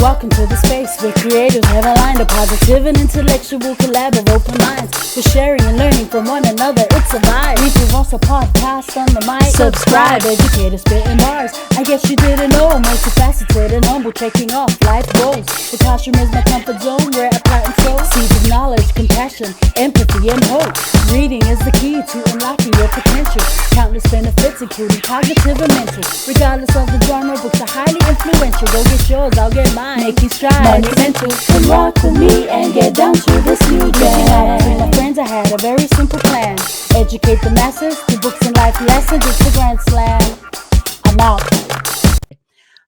Welcome to the space where creators have aligned a positive and intellectual collab of open minds. For sharing and learning from one another, it's a vibe. We do Rosa podcast on the mic. Subscribe, educators spitting bars. I guess you didn't know I'm multifaceted and humble, taking off life goals. The classroom is my comfort zone where I plant and sow seeds of knowledge, compassion, empathy, and hope. Reading is the key to unlocking your potential. Countless benefits, including cognitive and mental. Regardless of the genre, books are highly influential. Go get yours, I'll get mine. Making strides, monumental. And rock with me and get down to this new jam. With my friends, I had a very simple plan. Educate the masses through books and life lessons. It's the grand slam. I'm out.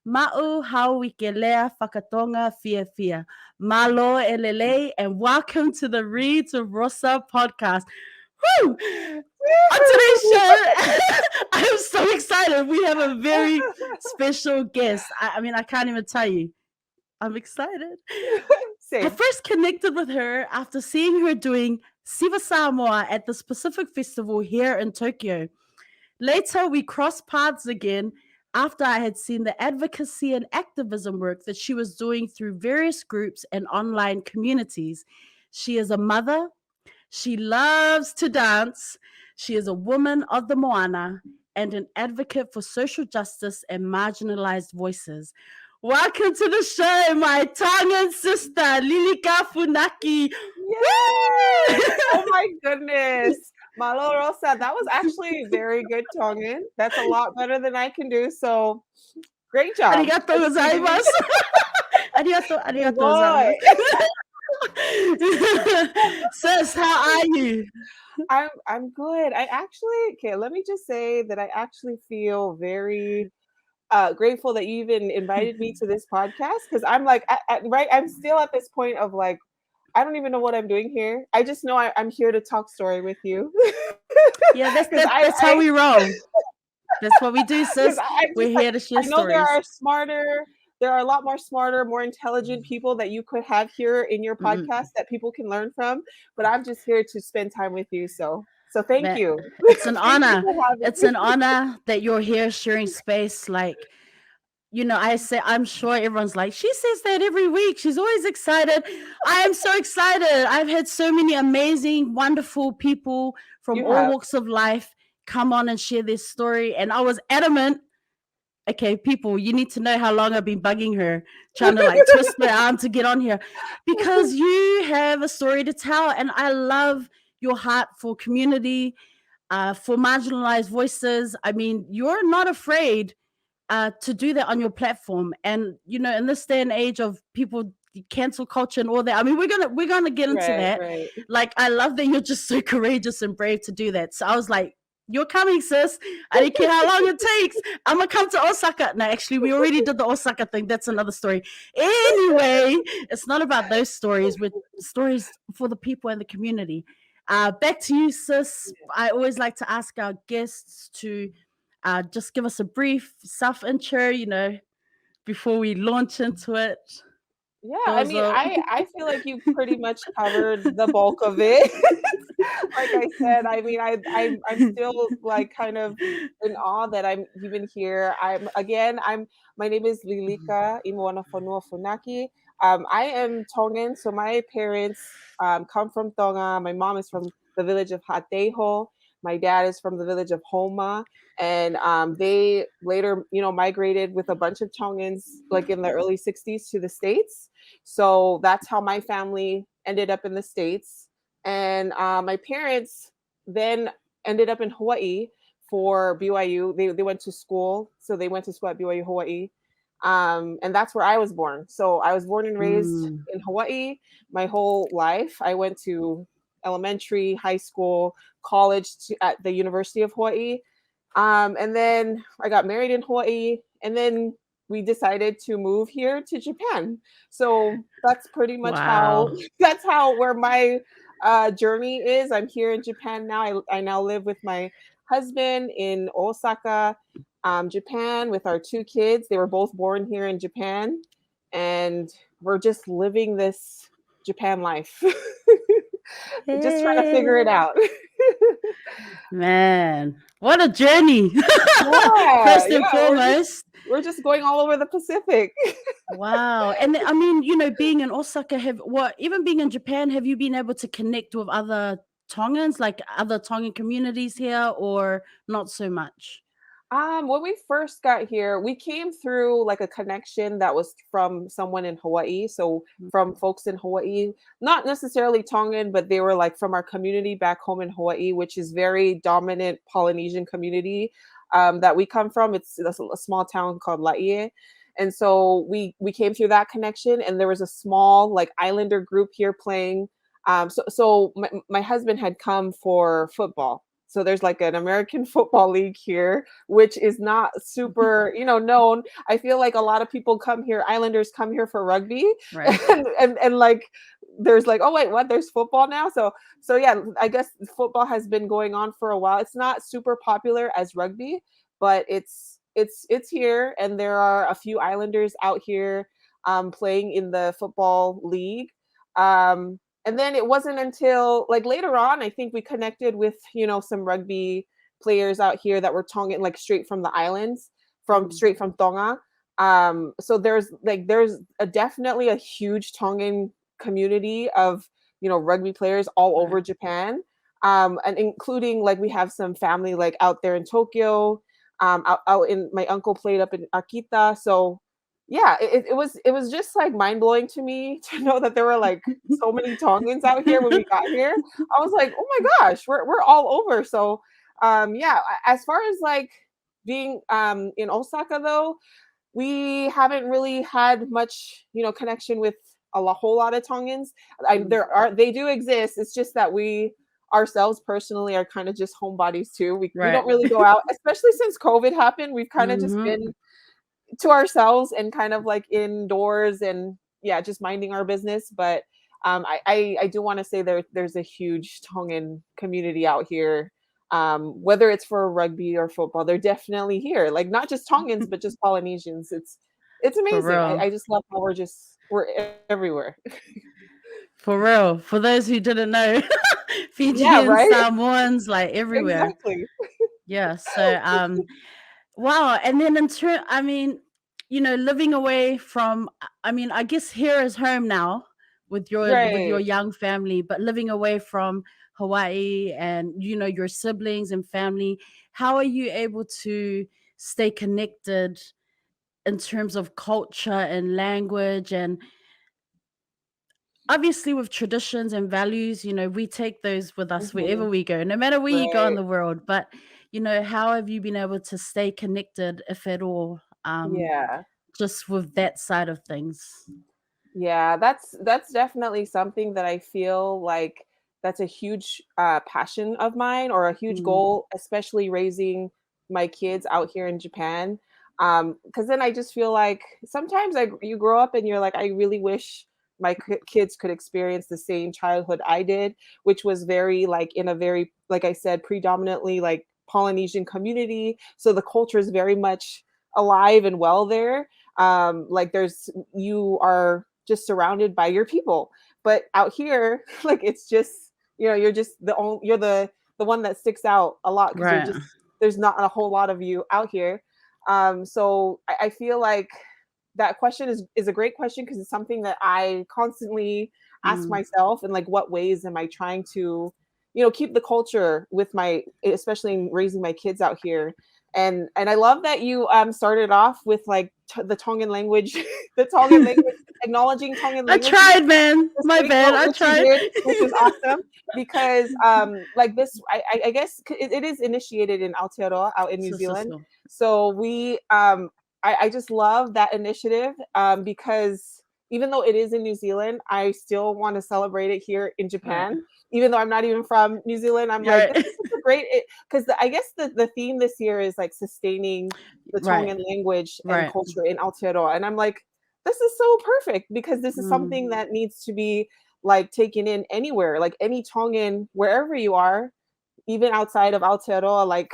Ma'u Uike Faka-Tonga fia. Mālō e lelei, and welcome to the Read to Rosa podcast. Woo! On today's show, I am so excited. We have a very special guest. I mean, I can't even tell you. I'm excited. Same. I first connected with her after seeing her doing Siva Samoa at the Pacific Festival here in Tokyo. Later, we crossed paths again after I had seen the advocacy and activism work that she was doing through various groups and online communities. She is a mother. She loves to dance. She is a woman of the moana and an advocate for social justice and marginalized voices. Welcome to the show, my Tongan sister, Lilika'imoana Funaki. Oh my goodness. Mālō, Rosa, that was actually very good Tongan. That's a lot better than I can do, so great job. Arigato gozaimasu. Arigato gozaimasu. Sis, how are you? I'm good. Let me just say that I actually feel very grateful that you even invited me to this podcast, because I'm like, I'm still at this point of like, I don't even know what I'm doing here. I just know I'm here to talk story with you. Yeah, that's how we roll. That's what we do, sis. We're here to share stories. I know there are a lot more smarter, more intelligent people that you could have here in your podcast that people can learn from. But I'm just here to spend time with you. So thank you. It's an honor. It's an honor that you're here sharing space. Like, you know, I'm sure everyone's like, she says that every week. She's always excited. I am so excited. I've had so many amazing, wonderful people from all walks of life come on and share their story. And I was adamant. Okay, people, you need to know how long I've been bugging her, trying to like twist my arm to get on here, because you have a story to tell. And I love your heart for community, for marginalized voices. I mean, you're not afraid to do that on your platform. And, you know, in this day and age of people cancel culture and all that, I mean, we're gonna get into that. Right. Like, I love that you're just so courageous and brave to do that. So I was like, you're coming, sis. I don't care how long it takes. I'm going to come to Osaka. No, actually, we already did the Osaka thing. That's another story. Anyway, it's not about those stories. With stories for the people in the community. Back to you, sis. I always like to ask our guests to just give us a brief self-intro, you know, before we launch into it. Yeah, I mean, I feel like you pretty much covered the bulk of it. Like I said, I mean, I'm still like kind of in awe that I'm even here. My name is Lilika'imoana Funaki. I am Tongan, so my parents come from Tonga. My mom is from the village of Hateho. My dad is from the village of Homa. And they later, you know, migrated with a bunch of Tongans, like in the early 60s, to the States. So that's how my family ended up in the States. And my parents then ended up in Hawaii for BYU. They went to school. So they went to school at BYU, Hawaii. And that's where I was born. So I was born and raised in Hawaii my whole life. I went to elementary, high school, college at the University of Hawaii. And then I got married in Hawaii, and then we decided to move here to Japan. So that's pretty much where my journey is. I'm here in Japan now. I now live with my husband in Osaka, Japan, with our 2 kids. They were both born here in Japan, and we're just living this Japan life. Just trying to figure it out. Man, what a journey. First and foremost. We're just going all over the Pacific. Wow. And I mean, you know, being in Osaka, even being in Japan, have you been able to connect with other Tongans, like other Tongan communities here, or not so much? When we first got here, we came through like a connection that was from someone in Hawaii. So from folks in Hawaii, not necessarily Tongan, but they were like from our community back home in Hawaii, which is very dominant Polynesian community that we come from. It's a small town called Laie. And so we came through that connection, and there was a small like islander group here playing. So my husband had come for football. So there's like an American Football League here, which is not super, known. I feel like a lot of people come here, Islanders come here for rugby, Right. and like there's like, oh wait, what? There's football now. So yeah, I guess football has been going on for a while. It's not super popular as rugby, but it's here, and there are a few Islanders out here playing in the football league. And then it wasn't until like later on, I think we connected with, some rugby players out here that were Tongan, like straight from the islands, straight from Tonga. So there's definitely a huge Tongan community of, rugby players all over Japan. And including like we have some family like out there in Tokyo, out in my uncle played up in Akita. So yeah, it was just like mind blowing to me to know that there were like so many Tongans out here when we got here. I was like, oh my gosh, we're all over. So yeah, as far as like being in Osaka though, we haven't really had much, connection with whole lot of Tongans. They do exist. It's just that we ourselves personally are kind of just homebodies too. We don't really go out, especially since COVID happened. We've kind of just been to ourselves and kind of like indoors and yeah, just minding our business. But I do want to say there's a huge Tongan community out here. Whether it's for rugby or football, they're definitely here. Like not just Tongans, but just Polynesians. It's amazing. I just love how we're everywhere. For real. For those who didn't know, Fijians, Yeah, right? Samoans, like everywhere. Exactly. Yeah. So wow. And then I mean, living away from, I mean, I guess here is home now with your Right. young family, but living away from Hawaii and your siblings and family, how are you able to stay connected in terms of culture and language, and obviously with traditions and values, we take those with us wherever Mhm. we go, no matter where you go in Right. the world. But how have you been able to stay connected, if at all, Yeah. just with that side of things? Yeah, that's definitely something that I feel like that's a huge passion of mine or a huge Mm, goal, especially raising my kids out here in Japan. Because then I just feel like sometimes you grow up and you're like, I really wish my kids could experience the same childhood I did, which was very like in a very, like I said, predominantly like Polynesian community. So the culture is very much alive and well there. Like you are just surrounded by your people. But out here, like it's just, you're just the one that sticks out a lot because right. there's not a whole lot of you out here. So I feel like that question is a great question because it's something that I constantly ask Mm, myself and like what ways am I trying to, keep the culture with especially in raising my kids out here. And I love that you started off with like the Tongan language, the Tongan language, acknowledging Tongan I language tried, man. this My week, bad. I which you tried. did, which is awesome because like this, I guess it is initiated in Aotearoa out in New Zealand. So. So we I just love that initiative because even though it is in New Zealand, I still want to celebrate it here in Right. Japan. Even though I'm not even from New Zealand, I'm like, Right. this is such a great because I guess the theme this year is like sustaining the Right. Tongan language and Right. culture in Aotearoa. And I'm like, this is so perfect because this is Mm, something that needs to be like taken in anywhere, like any Tongan, wherever you are, even outside of Aotearoa, like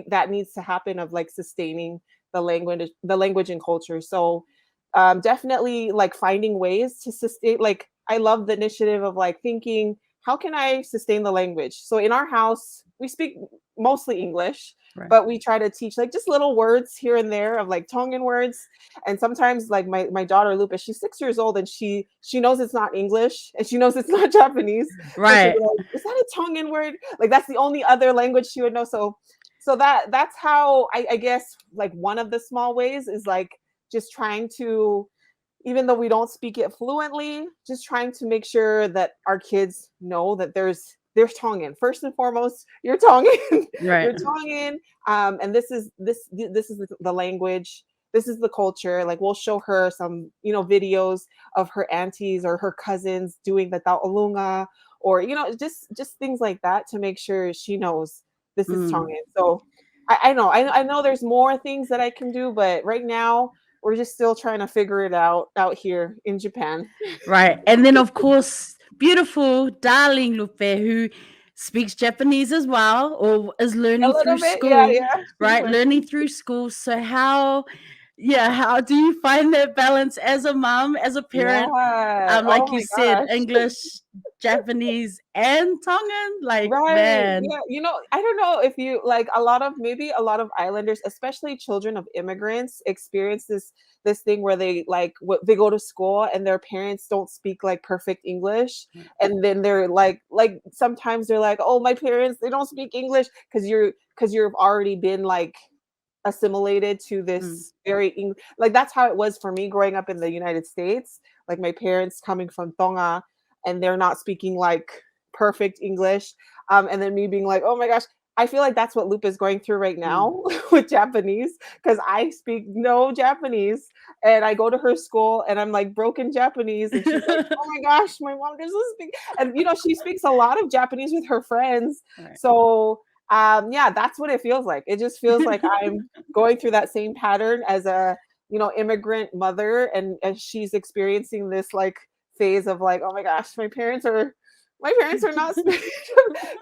that needs to happen of like sustaining the language and culture. So definitely like finding ways to sustain. Like I love the initiative of like thinking how can I sustain the language? So in our house, we speak mostly English, Right. but we try to teach like just little words here and there of like Tongan words. And sometimes like my daughter Lupa, she's 6 years old and she knows it's not English and she knows it's not Japanese. So she'll be Right. like, is that a Tongan word? Like that's the only other language she would know. So that's how I guess like one of the small ways is like just trying to, even though we don't speak it fluently, just trying to make sure that our kids know that there's Tongan. First and foremost, you're Tongan. Right. You're Tongan. And this is the language. This is the culture. Like we'll show her some, videos of her aunties or her cousins doing the ta'olunga, or just things like that to make sure she knows this is Mm. Tongan. So I know there's more things that I can do, but right now we're just still trying to figure it out here in Japan. Right. And then, of course, beautiful, darling Lupe, who speaks Japanese as well, or is A learning through little bit, yeah, school, yeah. She's right? learning. Learning through school. So, how do you find that balance as a mom, as a parent? Yeah. Oh Like you my said, gosh. English, Japanese, and Tongan. Like, Right. man. Yeah. I don't know if you like a lot of islanders, especially children of immigrants, experience this thing where they go to school and their parents don't speak like perfect English. And then they're like sometimes they're like, oh, my parents, they don't speak English because you've already been like assimilated to Mm. this like that's how it was for me growing up in the United States. Like my parents coming from Tonga and they're not speaking like perfect English. And then me being like, oh my gosh, I feel like that's what Lupe is going through right Mm. now with Japanese because I speak no Japanese and I go to her school and I'm like broken Japanese and she's like, oh my gosh, my mom doesn't speak. And she speaks a lot of Japanese with her friends. Right. So yeah, that's what it feels like. It just feels like I'm going through that same pattern as a immigrant mother, and she's experiencing this like phase of like, oh my gosh, my parents are not speaking.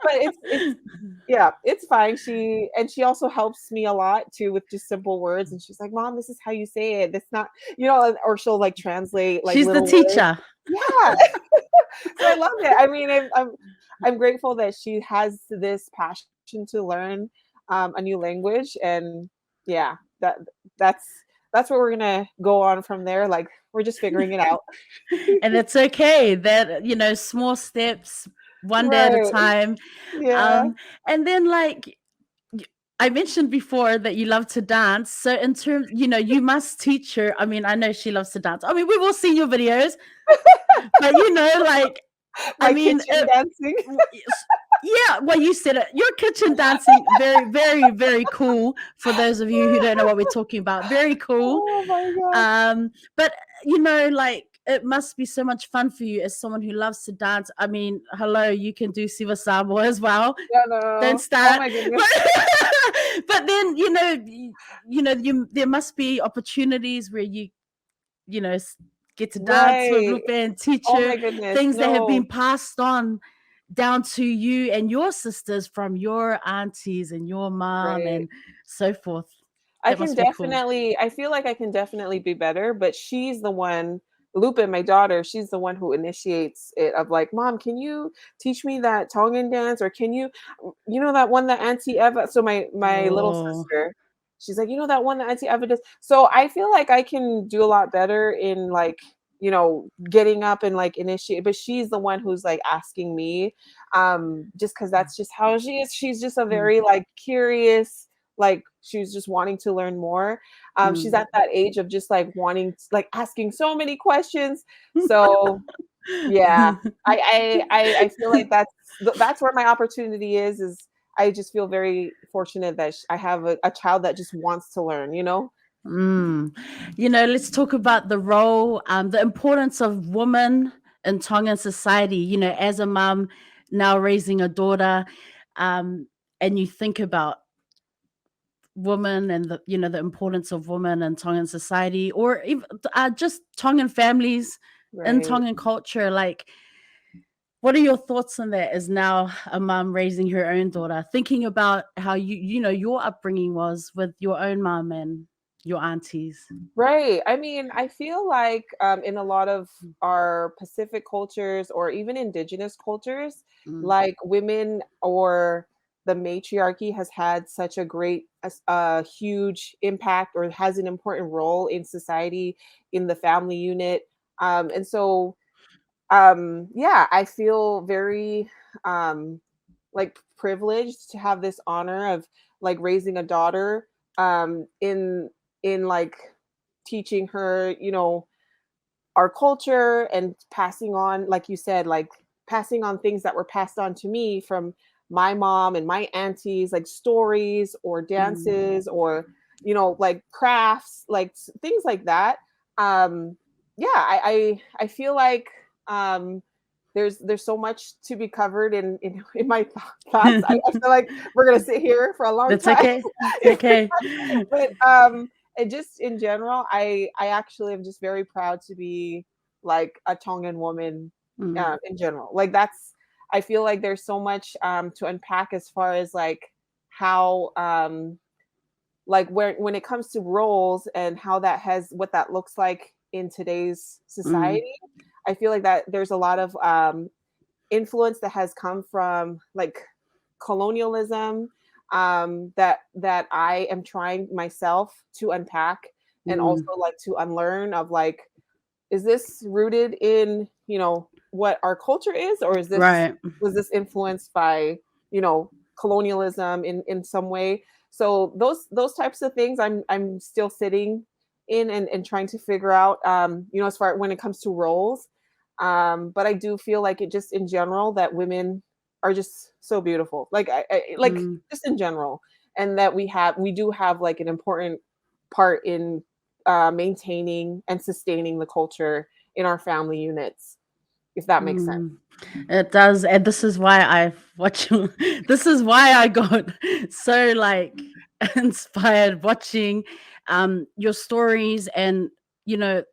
But it's yeah, it's fine. She also helps me a lot too with just simple words, and she's like, mom, this is how you say it. That's not, or she'll like translate like She's the little words. teacher. Yeah. So I love it. I mean, I'm grateful that she has this passion to learn a new language, and yeah, that's where we're gonna go on from there. Like we're just figuring it out. And it's okay that, small steps, one day at a Right. time. Yeah. Um, and then like I mentioned before that you love to dance. So in terms, you must teach her. I mean, I know she loves to dance. I mean, we've all seen your videos, but like, I My mean, kitchen dancing. yeah, well, you said it. Your kitchen dancing, very, very, very cool. For those of you who don't know what we're talking about, very cool. Oh my gosh. But like it must be so much fun for you as someone who loves to dance. I mean, hello, you can do Siva Samoa as well. No, no, no, Don't no. Oh start. my goodness. But then there must be opportunities where you know get to dance with Right. Lupe and teach Oh her my goodness. things that have No. been passed on down to you and your sisters from your aunties and your mom Right. and so forth. That must be cool. I feel like I can definitely be better, but she's the one, Lupe, my daughter, she's the one who initiates it of like, mom, can you teach me that Tongan dance? Or can that one that Auntie Eva, so my little Oh. sister, she's like, that one that Auntie Eva does. So I feel like I can do a lot better in like, getting up and like initiate, but she's the one who's like asking me, just because that's just how she is. She's just a Mm, very like curious, like she's just wanting to learn more. She's mm. at that age of just like wanting like asking so many questions. So yeah, I feel like that's where my opportunity is I just feel very fortunate that I have a child that just wants to learn. Mm. Let's talk about the role, the importance of women in Tongan society. As a mom now raising a daughter, um, and you think about women and the importance of women in Tongan society, or even just Tongan families in Right. Tongan culture. Like, what are your thoughts on that? As now a mom raising her own daughter, thinking about how your upbringing was with your own mom and your aunties? Right. I mean, I feel like in a lot of our Pacific cultures or even indigenous cultures, Mm, like women or the matriarchy has had such a huge impact or has an important role in society, in the family unit. And so yeah, I feel very like privileged to have this honor of like raising a daughter in like teaching her, our culture and passing on, like you said, like passing on things that were passed on to me from my mom and my aunties, like stories or mm, dances or like crafts, like things like that. Yeah, I feel like um there's so much to be covered in my thoughts. I feel like we're gonna sit here for a long That's time. okay. It's okay. But and just in general, I actually am just very proud to be like a Tongan woman Mm, in general. Like that's I feel like there's so much to unpack as far as like how like where when it comes to roles and how that has what that looks like in today's mm, society. I feel like that there's a lot of influence that has come from like colonialism that I am trying myself to unpack and also mm. like to unlearn of like, is this rooted in, what our culture is, or is this Right. was this influenced by, colonialism in some way? So those types of things I'm still sitting in and trying to figure out as far when it comes to roles. But I do feel like it just in general that women are just so beautiful. Like I like Mm, just in general. And that we do have like an important part in maintaining and sustaining the culture in our family units, if that makes sense. mm. It does, and this is why I watch. This is why I got so like inspired watching your stories, and you know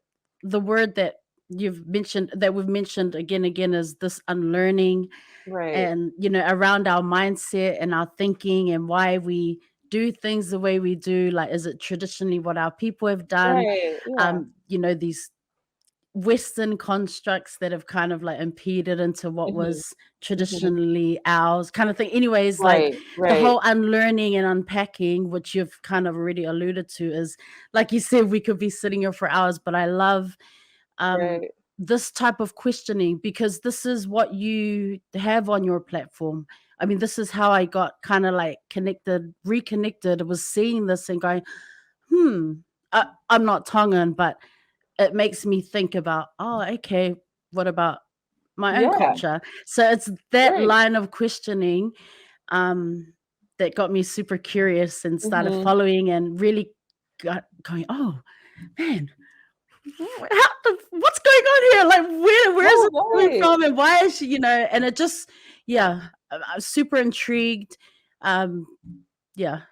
the word that you've mentioned that we've mentioned again and again is this unlearning, Right. and around our mindset and our thinking and why we do things the way we do. Like, is it traditionally what our people have done? Right. Yeah. These Western constructs that have kind of like impeded into what Mhm. was Mhm. traditionally ours, kind of thing. Anyways, like Right. the Right. whole unlearning and unpacking, which you've kind of already alluded to, is like you said, we could be sitting here for hours, but I love um Right. this type of questioning because this is what you have on your platform. I mean, this is how I got kind of like reconnected. I was seeing this and going, hmm, I'm not Tongan, but it makes me think about, oh, okay, what about my own Yeah. culture? So it's that Right. line of questioning um, that got me super curious and started Mhm. following and really got going, oh man, what's going on here? Like, where is No, it coming right. from, and why is she, and it just, yeah, I'm super intrigued. Um, yeah.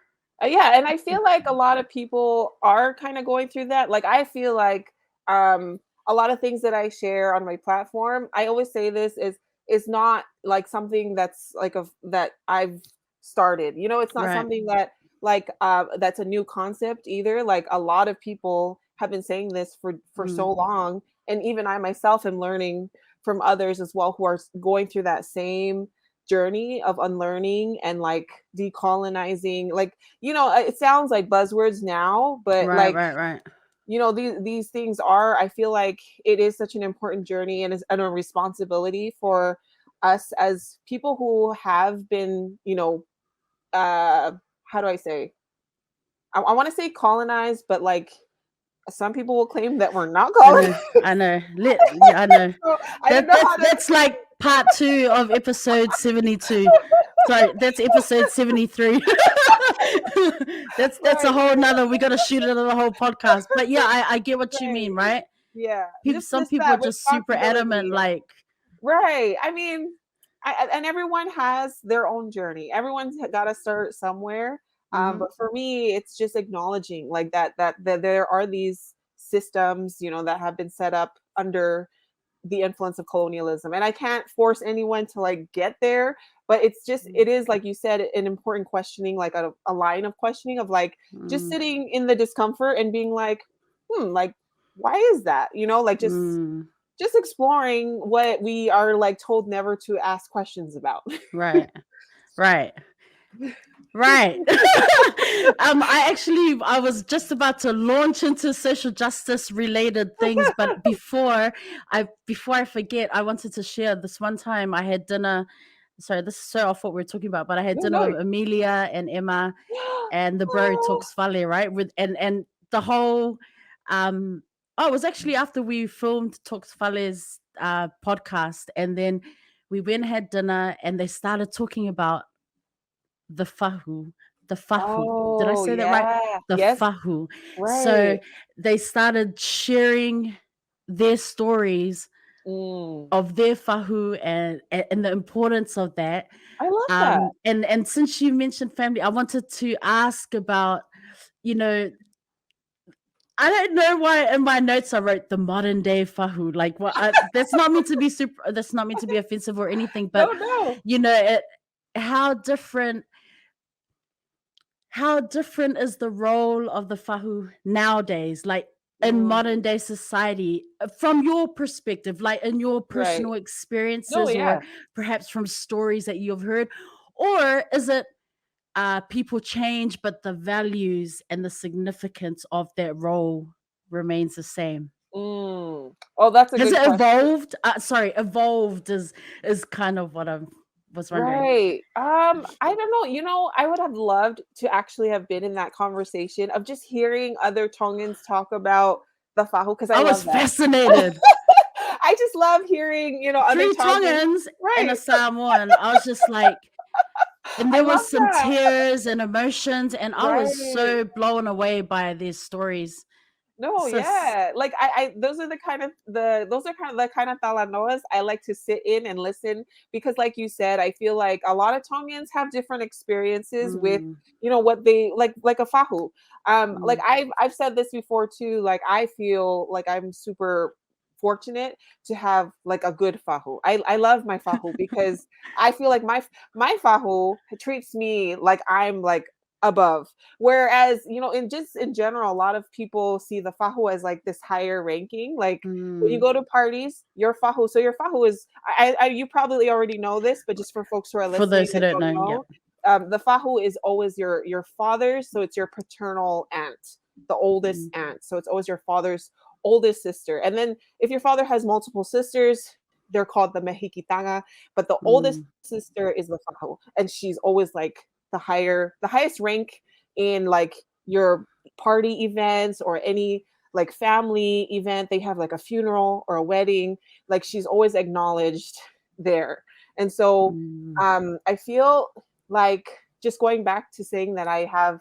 Yeah, and I feel like a lot of people are kind of going through that. Like I feel like a lot of things that I share on my platform, I always say this is not like something that's like that I've started. It's not Right. something that like that's a new concept either. Like a lot of people have been saying this for Mm, so long, and even I myself am learning from others as well who are going through that same journey of unlearning and like decolonizing, like it sounds like buzzwords now, but right. like, Right. Right. these things are, I feel like it is such an important journey and a responsibility for us as people who have been, how do I say? I want to say colonized, but like some people will claim that we're not I colonized. know, I know. Yeah, I know. So I don't That know that's how to. that's like part 2 of episode 72. Sorry, that's episode 73. That's a Right, whole nother, we gotta shoot another whole podcast. But yeah, I get what you mean, right. right? Yeah, People just some people are that just super adamant, responsibility. like Right. I mean, and everyone has their own journey. Everyone's got to start somewhere. mhm, But for me, it's just acknowledging like that there are these systems, that have been set up under the influence of colonialism. And I can't force anyone to like get there, but it's just, it is, like you said, an important questioning, like a line of questioning of like just sitting in the discomfort and being like, like, why is that? You know, like just exploring what we are like told never to ask questions about. Right. Right. Right. I was just about to launch into social justice related things, but before I forget, I wanted to share this one time I had dinner. Sorry, this is so off what we're talking about, but I had dinner with Amelia and Emma and the bro talks Fale, right? With and the whole it was actually after we filmed Talks Fale's podcast, and then we went and had dinner and they started talking about the fahu. The fahu. Did I say that right? The fahu. Right. So they started sharing their stories of their fahu and the importance of that. I love that. And since you mentioned family, I wanted to ask about, you know, I don't know why in my notes I wrote the modern day fahu. Like, that's not meant to be that's not meant to be offensive or anything, but you know, how different is the role of the fahu nowadays, like in modern day society, from your perspective, like in your personal experiences, or perhaps from stories that you've heard? Or is it people change, but the values and the significance of that role remains the same? Oh, that's a good question. Has it evolved? Evolved is kind of what I was wondering. Right. I don't know. You know, I would have loved to actually have been in that conversation of just hearing other Tongans talk about the fahu, because I was fascinated. I just love hearing, you know, other Tongans and a Samoan. I was just like, and there was some tears and emotions, and I was so blown away by these stories. No, like those are the kind of talanoas I like to sit in and listen, because like you said, I feel like a lot of Tongans have different experiences with, you know, what they like a fahu. Like I've said this before too, like I feel like I'm super fortunate to have like a good fahu. I love my fahu because I feel like my fahu treats me like I'm like above. Whereas, you know, in general, a lot of people see the fahu as like this higher ranking. Like when you go to parties, your fahu. So your fahu is, you probably already know this, but just for folks who are listening, for those who don't know, the fahu is always your father's. So it's your paternal aunt, the oldest aunt. So it's always your father's oldest sister. And then if your father has multiple sisters, they're called the mehikitanga. But the oldest sister is the fahu, and she's always like the highest rank in like your party events or any like family event. They have like a funeral or a wedding, like she's always acknowledged there. And so I feel like, just going back to saying that I have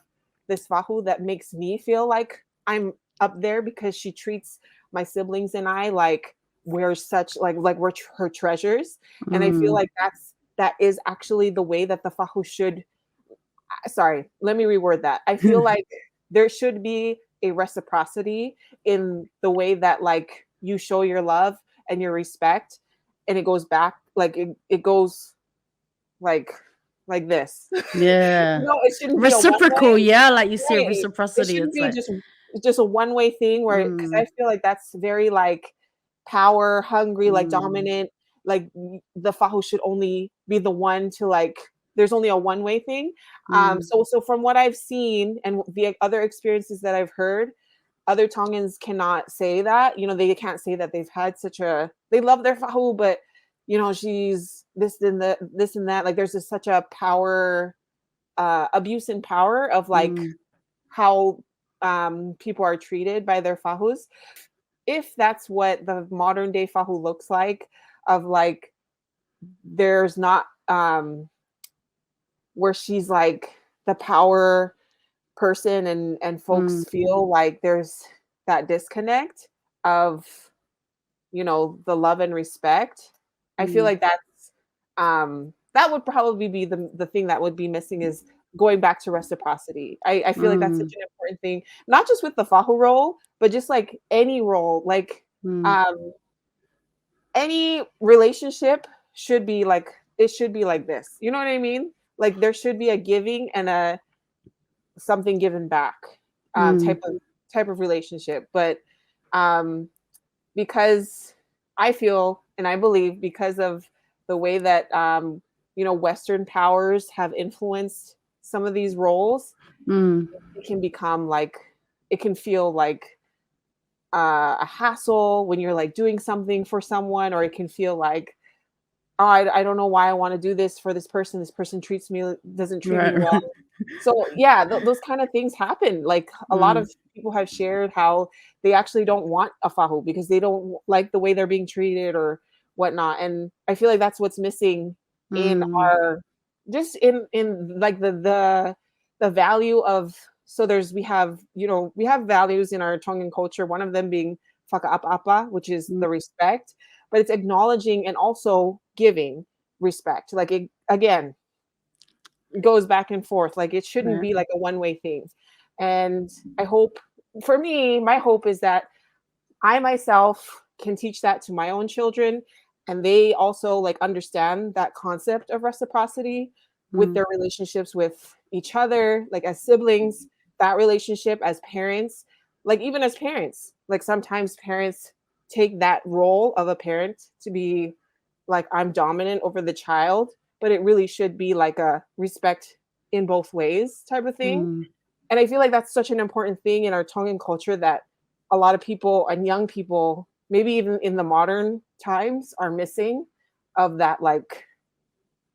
this fahu that makes me feel like I'm up there, because she treats my siblings and I like we're such like we're her treasures. And I feel like that is actually the way that the fahu should. Sorry, let me reword that. I feel like there should be a reciprocity in the way that like you show your love and your respect, and it goes back, like it goes like this. Yeah. No, it shouldn't reciprocal. Be yeah, like you said, reciprocity. It shouldn't be just a one-way thing, where, because I feel like that's very like power hungry, like dominant. Like the fahu should only be the one to like, there's only a one-way thing. So from what I've seen and the other experiences that I've heard, other Tongans cannot say that. You know, they can't say that they've had they love their fahu, but you know, she's this and that. Like there's such a power, abuse in power of like how people are treated by their fahus. If that's what the modern day fahu looks like, of like there's not where she's like the power person, and folks feel like there's that disconnect of, you know, the love and respect. I feel like that's that would probably be the thing that would be missing, is going back to reciprocity. I feel like that's such an important thing, not just with the fahu role, but just like any role. Like any relationship should be like, it should be like this. You know what I mean? Like there should be a giving and a something given back type of relationship. But um, because I feel and I believe because of the way that Western powers have influenced some of these roles, it can become like it can feel like a hassle when you're like doing something for someone, or it can feel like, oh, I don't know why I want to do this for this person. This person doesn't treat me well. So yeah, those kind of things happen. Like a lot of people have shared how they actually don't want a fahu because they don't like the way they're being treated or whatnot. And I feel like that's what's missing in our just in like the value of, so we have values in our Tongan culture, one of them being Faka-Apa, which is the respect, but it's acknowledging and also giving respect. Like it, again, goes back and forth. Like it shouldn't be like a one-way thing. And I hope, for me, my hope is that I myself can teach that to my own children, and they also like understand that concept of reciprocity with their relationships with each other, like as siblings, that relationship as parents, like even as parents, like sometimes parents take that role of a parent to be like, I'm dominant over the child, but it really should be like a respect in both ways type of thing. And I feel like that's such an important thing in our Tongan culture that a lot of people and young people, maybe even in the modern times, are missing of that like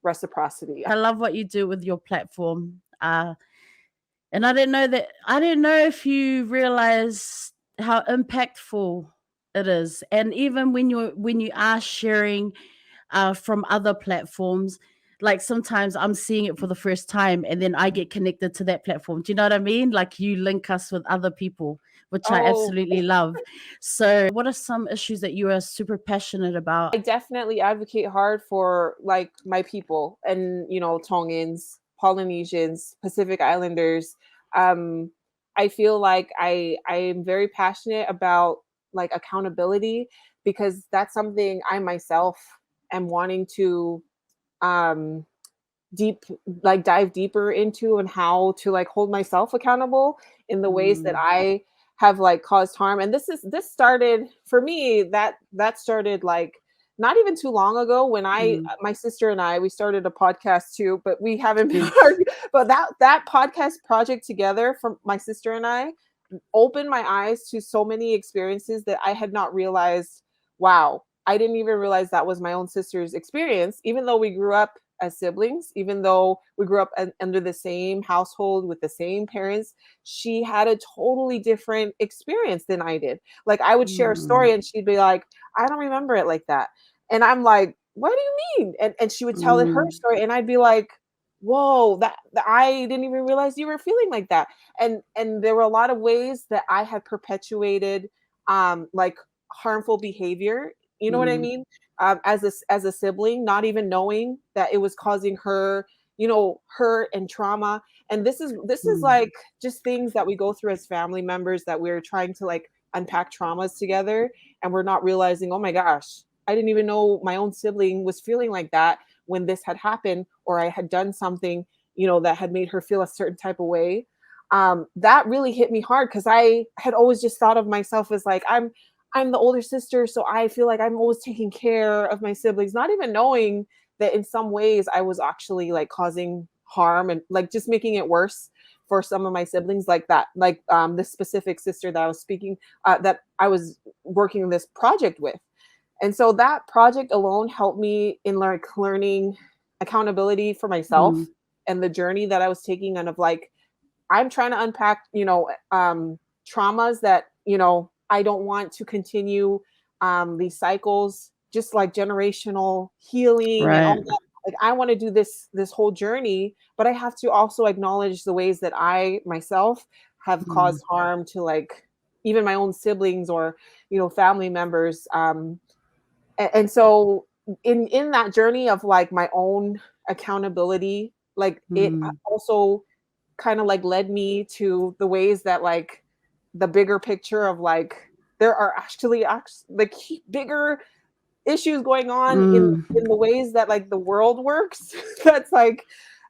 reciprocity. I love what you do with your platform. And I didn't know if you realize how impactful it is. And even when you are sharing from other platforms, like sometimes I'm seeing it for the first time and then I get connected to that platform. Do you know what I mean? Like you link us with other people, which I absolutely love. So what are some issues that you are super passionate about? I definitely advocate hard for like my people and, Tongans, Polynesians, Pacific Islanders. I feel like I am very passionate about like accountability, because that's something I myself am wanting to um dive deeper into, and how to like hold myself accountable in the ways that I have like caused harm. And this started for me, that started like not even too long ago when my sister and I, we started a podcast too, but we haven't been but that podcast project together from my sister and I opened my eyes to so many experiences that I had not realized. Wow, I didn't even realize that was my own sister's experience, even though we grew up as siblings, even though we grew up under the same household with the same parents. She had a totally different experience than I did. Like I would share a story and she'd be like, I don't remember it like that. And I'm like, what do you mean? And she would tell it her story, and I'd be like, whoa, that I didn't even realize you were feeling like that. And there were a lot of ways that I had perpetuated like harmful behavior, you know what I mean, as a sibling, not even knowing that it was causing her, hurt and trauma. And this is like just things that we go through as family members, that we're trying to like unpack traumas together, and we're not realizing, oh my gosh, I didn't even know my own sibling was feeling like that when this had happened, or I had done something, that had made her feel a certain type of way. That really hit me hard, because I had always just thought of myself as like, I'm the older sister, so I feel like I'm always taking care of my siblings, not even knowing that in some ways I was actually like causing harm and like just making it worse for some of my siblings, like that, like this specific sister that I was speaking, that I was working this project with. And so that project alone helped me in learning accountability for myself and the journey that I was taking, and of like, I'm trying to unpack, traumas that, I don't want to continue these cycles, just like generational healing and all that. Like I want to do this whole journey, but I have to also acknowledge the ways that I myself have caused harm to like even my own siblings or, family members. And so in that journey of like my own accountability, like it also kind of like led me to the ways that like the bigger picture of like there are actually like bigger issues going on Mm, in the ways that like the world works, that's like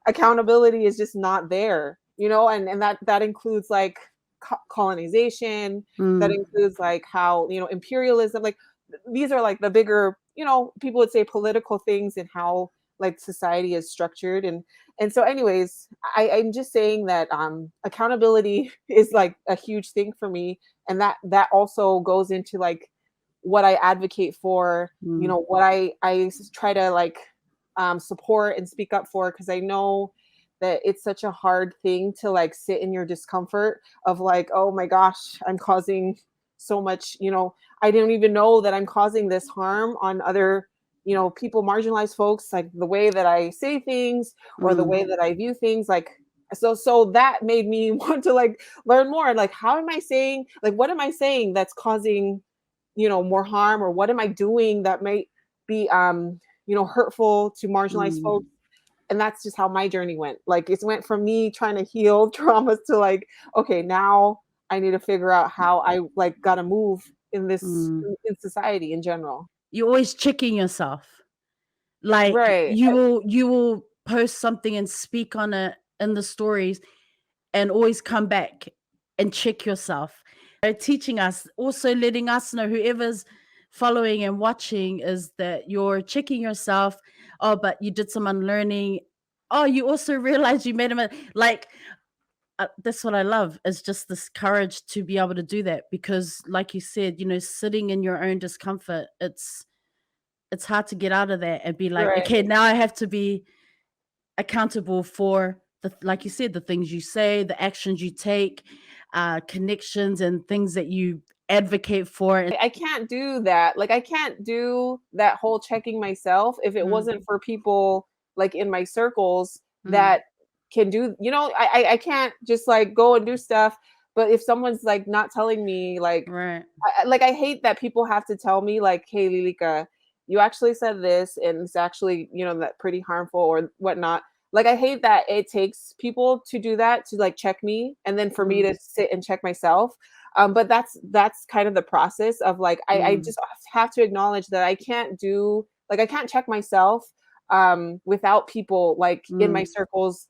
accountability is just not there, you know, and that includes like colonization, that mm, includes like how, you know, imperialism, like these are like the bigger, you know, people would say political things and how like society is structured. And so anyways, I'm just saying that accountability is like a huge thing for me, and that also goes into like what I advocate for, you mm, know, what I try to like support and speak up for, because I know that it's such a hard thing to like sit in your discomfort of like, oh my gosh, I'm causing so much, you know, I didn't even know that I'm causing this harm on other, you know, people, marginalized folks, like the way that I say things or the mm, way that I view things, like so that made me want to like learn more, like how am I saying, like what am I saying that's causing, you know, more harm, or what am I doing that might be you know, hurtful to marginalized mm, folks. And that's just how my journey went. Like it went from me trying to heal traumas to like, okay, now I need to figure out how I like gotta move in this mm. in society in general. You're always checking yourself. Like Right. you will post something and speak on it in the stories and always come back and check yourself. They're teaching us, also letting us know, whoever's following and watching, is that you're checking yourself. Oh, but you did some unlearning. Oh, you also realize you made a like that's what I love, is just this courage to be able to do that, because like you said, sitting in your own discomfort, it's hard to get out of that and be like, Right. okay, now I have to be accountable for like you said, the things you say, the actions you take, connections and things that you advocate for. And I can't do that. Like I can't do that whole checking myself if it mm, wasn't for people like in my circles mm, that can do, you know, I can't just like go and do stuff. But if someone's like not telling me like right. like I hate that people have to tell me like, hey Lilika, you actually said this and it's actually, you know, that pretty harmful or whatnot. Like I hate that it takes people to do that to like check me and then for me Mm, to sit and check myself. But that's kind of the process of like I mm, just have to acknowledge that I can't do, like I can't check myself without people like in my mm, circles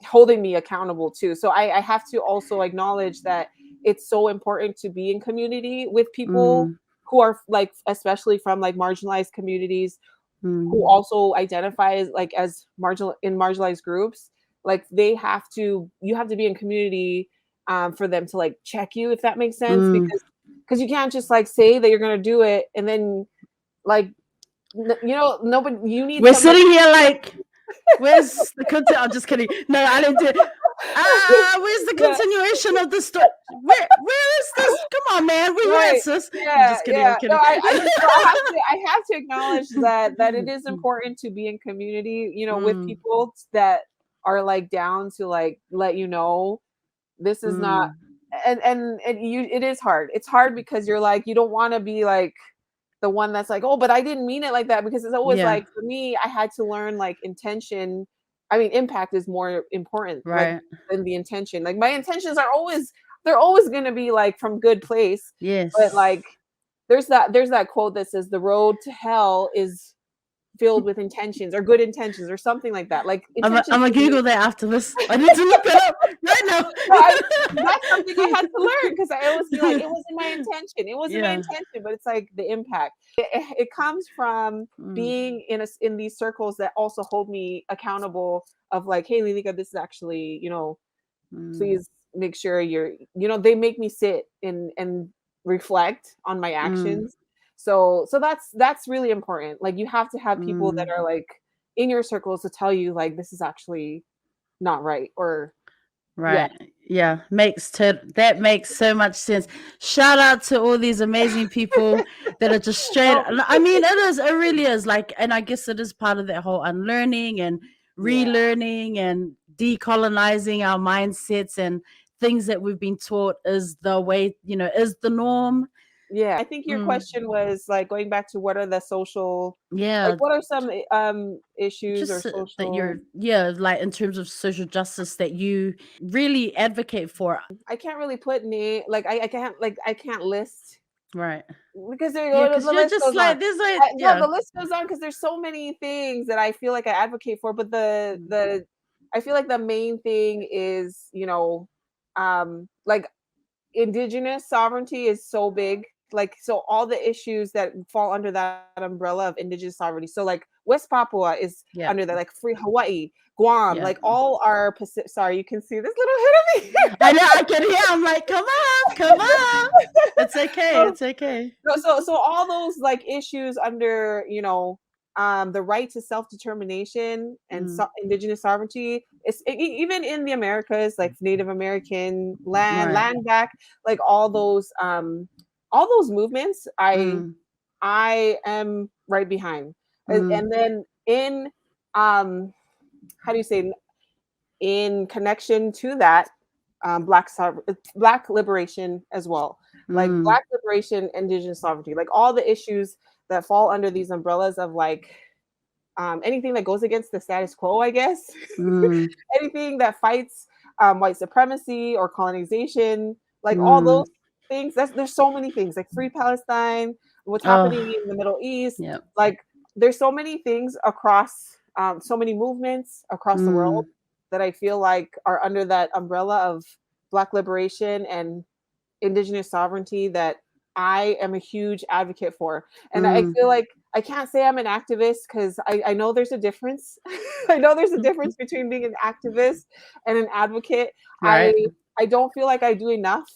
holding me accountable too. So I have to also acknowledge that it's so important to be in community with people mm, who are like, especially from like marginalized communities, mm, who also identify as like as marginalized groups. Like you have to be in community for them to like check you, if that makes sense, mm. because you can't just like say that you're gonna do it and then like you know, nobody, you need We're somebody. sitting here like, where's the content? I'm just kidding. No, I didn't do. Where's the Yeah. continuation of the story? Where is this? Come on, man. Rewind, Right. sis. I'm Yeah, just kidding. I'm yeah. No, kidding. I just so I have to acknowledge that it is important to be in community, you know, with Mm, people that are like down to like let you know this is not, mm, and you, it is hard. It's hard because you're like you don't want to be like the one that's like, oh, but I didn't mean it like that, because it's always yeah. like for me, I had to learn like intention. I mean, impact is more important, like Right. than the intention. Like my intentions are always, they're always gonna be like from good place, but Yes. like there's that quote that says the road to hell is filled with intentions or good intentions or something like that. Like intentions I'm gonna can be, Google that after this. I need to look that up right now. no, that's something I had to learn because I always be like, it wasn't my intention. It wasn't my Yeah. intention, but it's like the impact. It comes from Mm, being in these circles that also hold me accountable. Of like, hey, Lilika, this is actually, you know, mm, please make sure you're, you know, they make me sit and reflect on my mm, actions. So that's really important. Like you have to have people that mm. are like in your circles to tell you like this is actually not right, or yeah. Right. Yeah. That makes so much sense. Shout out to all these amazing people that are just straight. Oh, I mean, it really is like, and I guess it is part of that whole unlearning and yeah. relearning and decolonizing our mindsets and things that we've been taught is the way, is the norm. Yeah, I think your Mm. question was like going back to what are the social, like Yeah. what are some issues or Just that social. you're, yeah, like in terms of social justice that you really advocate for. I can't really put name, like I can't, like I can't list Right. Because Yeah, because the you're list just goes on. like, there's like, No, yeah. the list goes on because there's so many things that I feel like I advocate for, but I feel like the main thing is, like indigenous sovereignty is so big. Like, so all the issues that fall under that umbrella of indigenous sovereignty. So like West Papua is Yeah. under that, like free Hawaii, Guam, Yeah. like all our Pacific. Sorry, you can see this little hit of me. I know, I can hear. I'm like, come on, come on. It's okay. So, It's okay. so all those like issues under, the right to self-determination and Mm, indigenous sovereignty, even in the Americas, like Native American right. land back, like all those movements, Mm, I am right behind. mm, And then in um how do you say, in connection to that, black liberation as well, like mm, black liberation, indigenous sovereignty, like all the issues that fall under these umbrellas of like, anything that goes against the status quo, I guess. mm, Anything that fights white supremacy or colonization, like all mm. those things. There's so many things, like free Palestine, what's Oh, happening in the Middle East. yeah. Like there's so many things across, so many movements across the world Mm, that I feel like are under that umbrella of Black liberation and indigenous sovereignty that I am a huge advocate for. And I mm. feel like I can't say I'm an activist because I know there's a difference. I know there's a difference between being an activist and an advocate. I Right. I don't feel like I do enough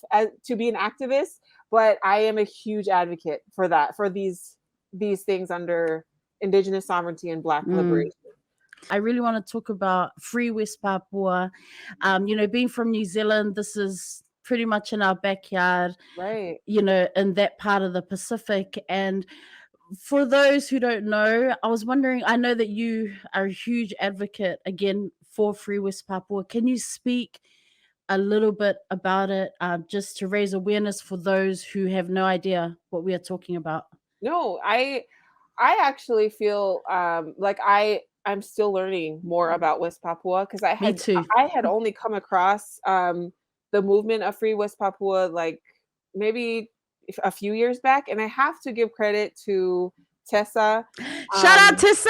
to be an activist, but I am a huge advocate for that, for these things under indigenous sovereignty and Black Mm. liberation. I really want to talk about Free West Papua. Being from New Zealand, this is pretty much in our backyard, Right. in that part of the Pacific. And for those who don't know, I was wondering, I know that you are a huge advocate again for Free West Papua. Can you speak a little bit about it, just to raise awareness for those who have no idea what we are talking about? No, I actually feel like I'm still learning more about West Papua because Me too. I had only come across the movement of Free West Papua like maybe a few years back, and I have to give credit to Tessa. Shout out Um, Tissa!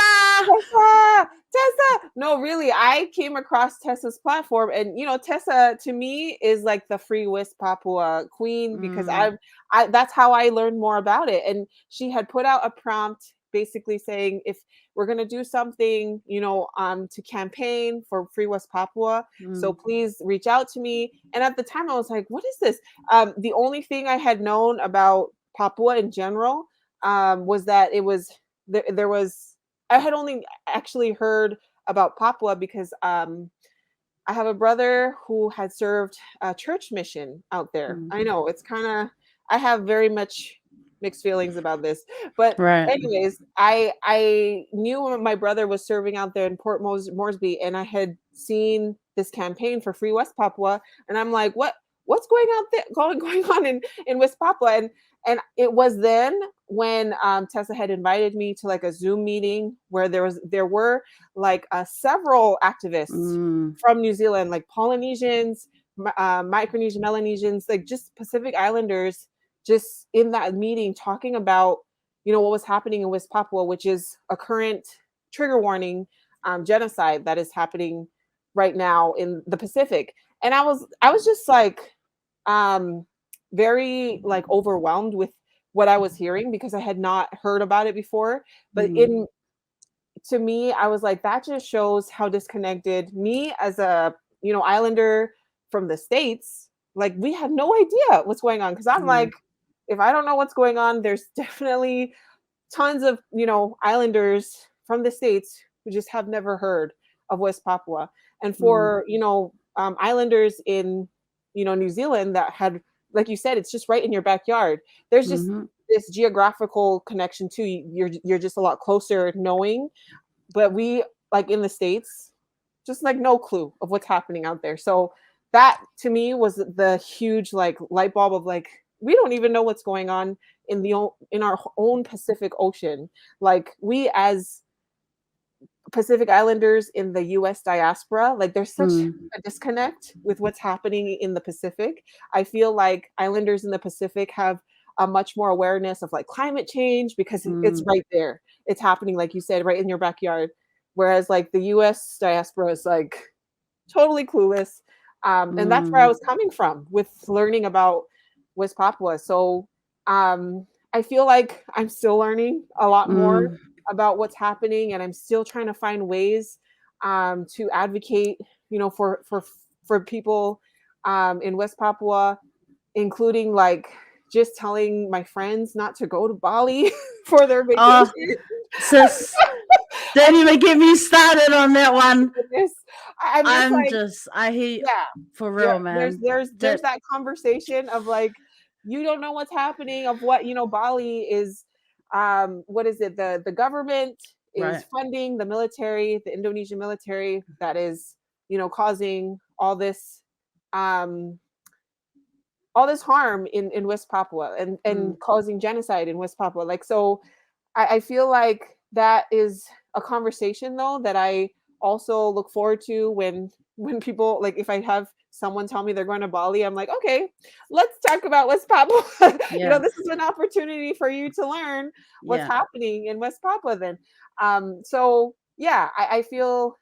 Tessa. No, really, I came across Tessa's platform, and Tessa to me is like the Free West Papua queen because Mm, I that's how I learned more about it. And she had put out a prompt basically saying if we're gonna do something, to campaign for Free West Papua, so mm, please reach out to me. And at the time, I was like, what is this? The only thing I had known about Papua in general was that it was there was I had only actually heard about Papua because I have a brother who had served a church mission out there. mm. I know it's kind of I have very much mixed feelings about this, but Right. anyways, I knew my brother was serving out there in Port Moresby, and I had seen this campaign for Free West Papua, and I'm like, what's going out there going on in West Papua? And it was then when Tessa had invited me to like a Zoom meeting where there were like several activists Mm, from New Zealand, like Polynesians, Micronesian, Melanesians, like just Pacific Islanders, just in that meeting talking about, what was happening in West Papua, which is a current trigger warning genocide that is happening right now in the Pacific. And I was just like um, very like overwhelmed with what I was hearing because I had not heard about it before. But mm, in to me, I was like, that just shows how disconnected me as a, islander from the States, like we had no idea what's going on. Cause I'm mm, like, if I don't know what's going on, there's definitely tons of, islanders from the States who just have never heard of West Papua. And mm, for, islanders in, New Zealand that had, like you said, it's just right in your backyard. There's just mhm, this geographical connection too. You're just a lot closer knowing, but we like in the States, just like no clue of what's happening out there. So that to me was the huge like light bulb of like we don't even know what's going on in our own Pacific Ocean. Like we as Pacific Islanders in the US diaspora, like there's such mm, a disconnect with what's happening in the Pacific. I feel like Islanders in the Pacific have a much more awareness of like climate change, because it's right there. It's happening, like you said, right in your backyard. Whereas like the US diaspora is like totally clueless. And that's where I was coming from with learning about West Papua. So I feel like I'm still learning a lot more about what's happening, and I'm still trying to find ways to advocate, for people in West Papua, including like just telling my friends not to go to Bali for their vacation. Sis, don't even get me started on that one. I hate, for real, man. There's that conversation of like, you don't know what's happening, of what, Bali is, what is it? The government is funding the military, the Indonesian military, that is, causing all this harm in West Papua, and causing genocide in West Papua. Like, so I feel like that is a conversation though that I also look forward to when people, like, if I have someone tell me they're going to Bali, I'm like, okay, let's talk about West Papua. This is an opportunity for you to learn what's happening in West Papua then. So yeah, I feel,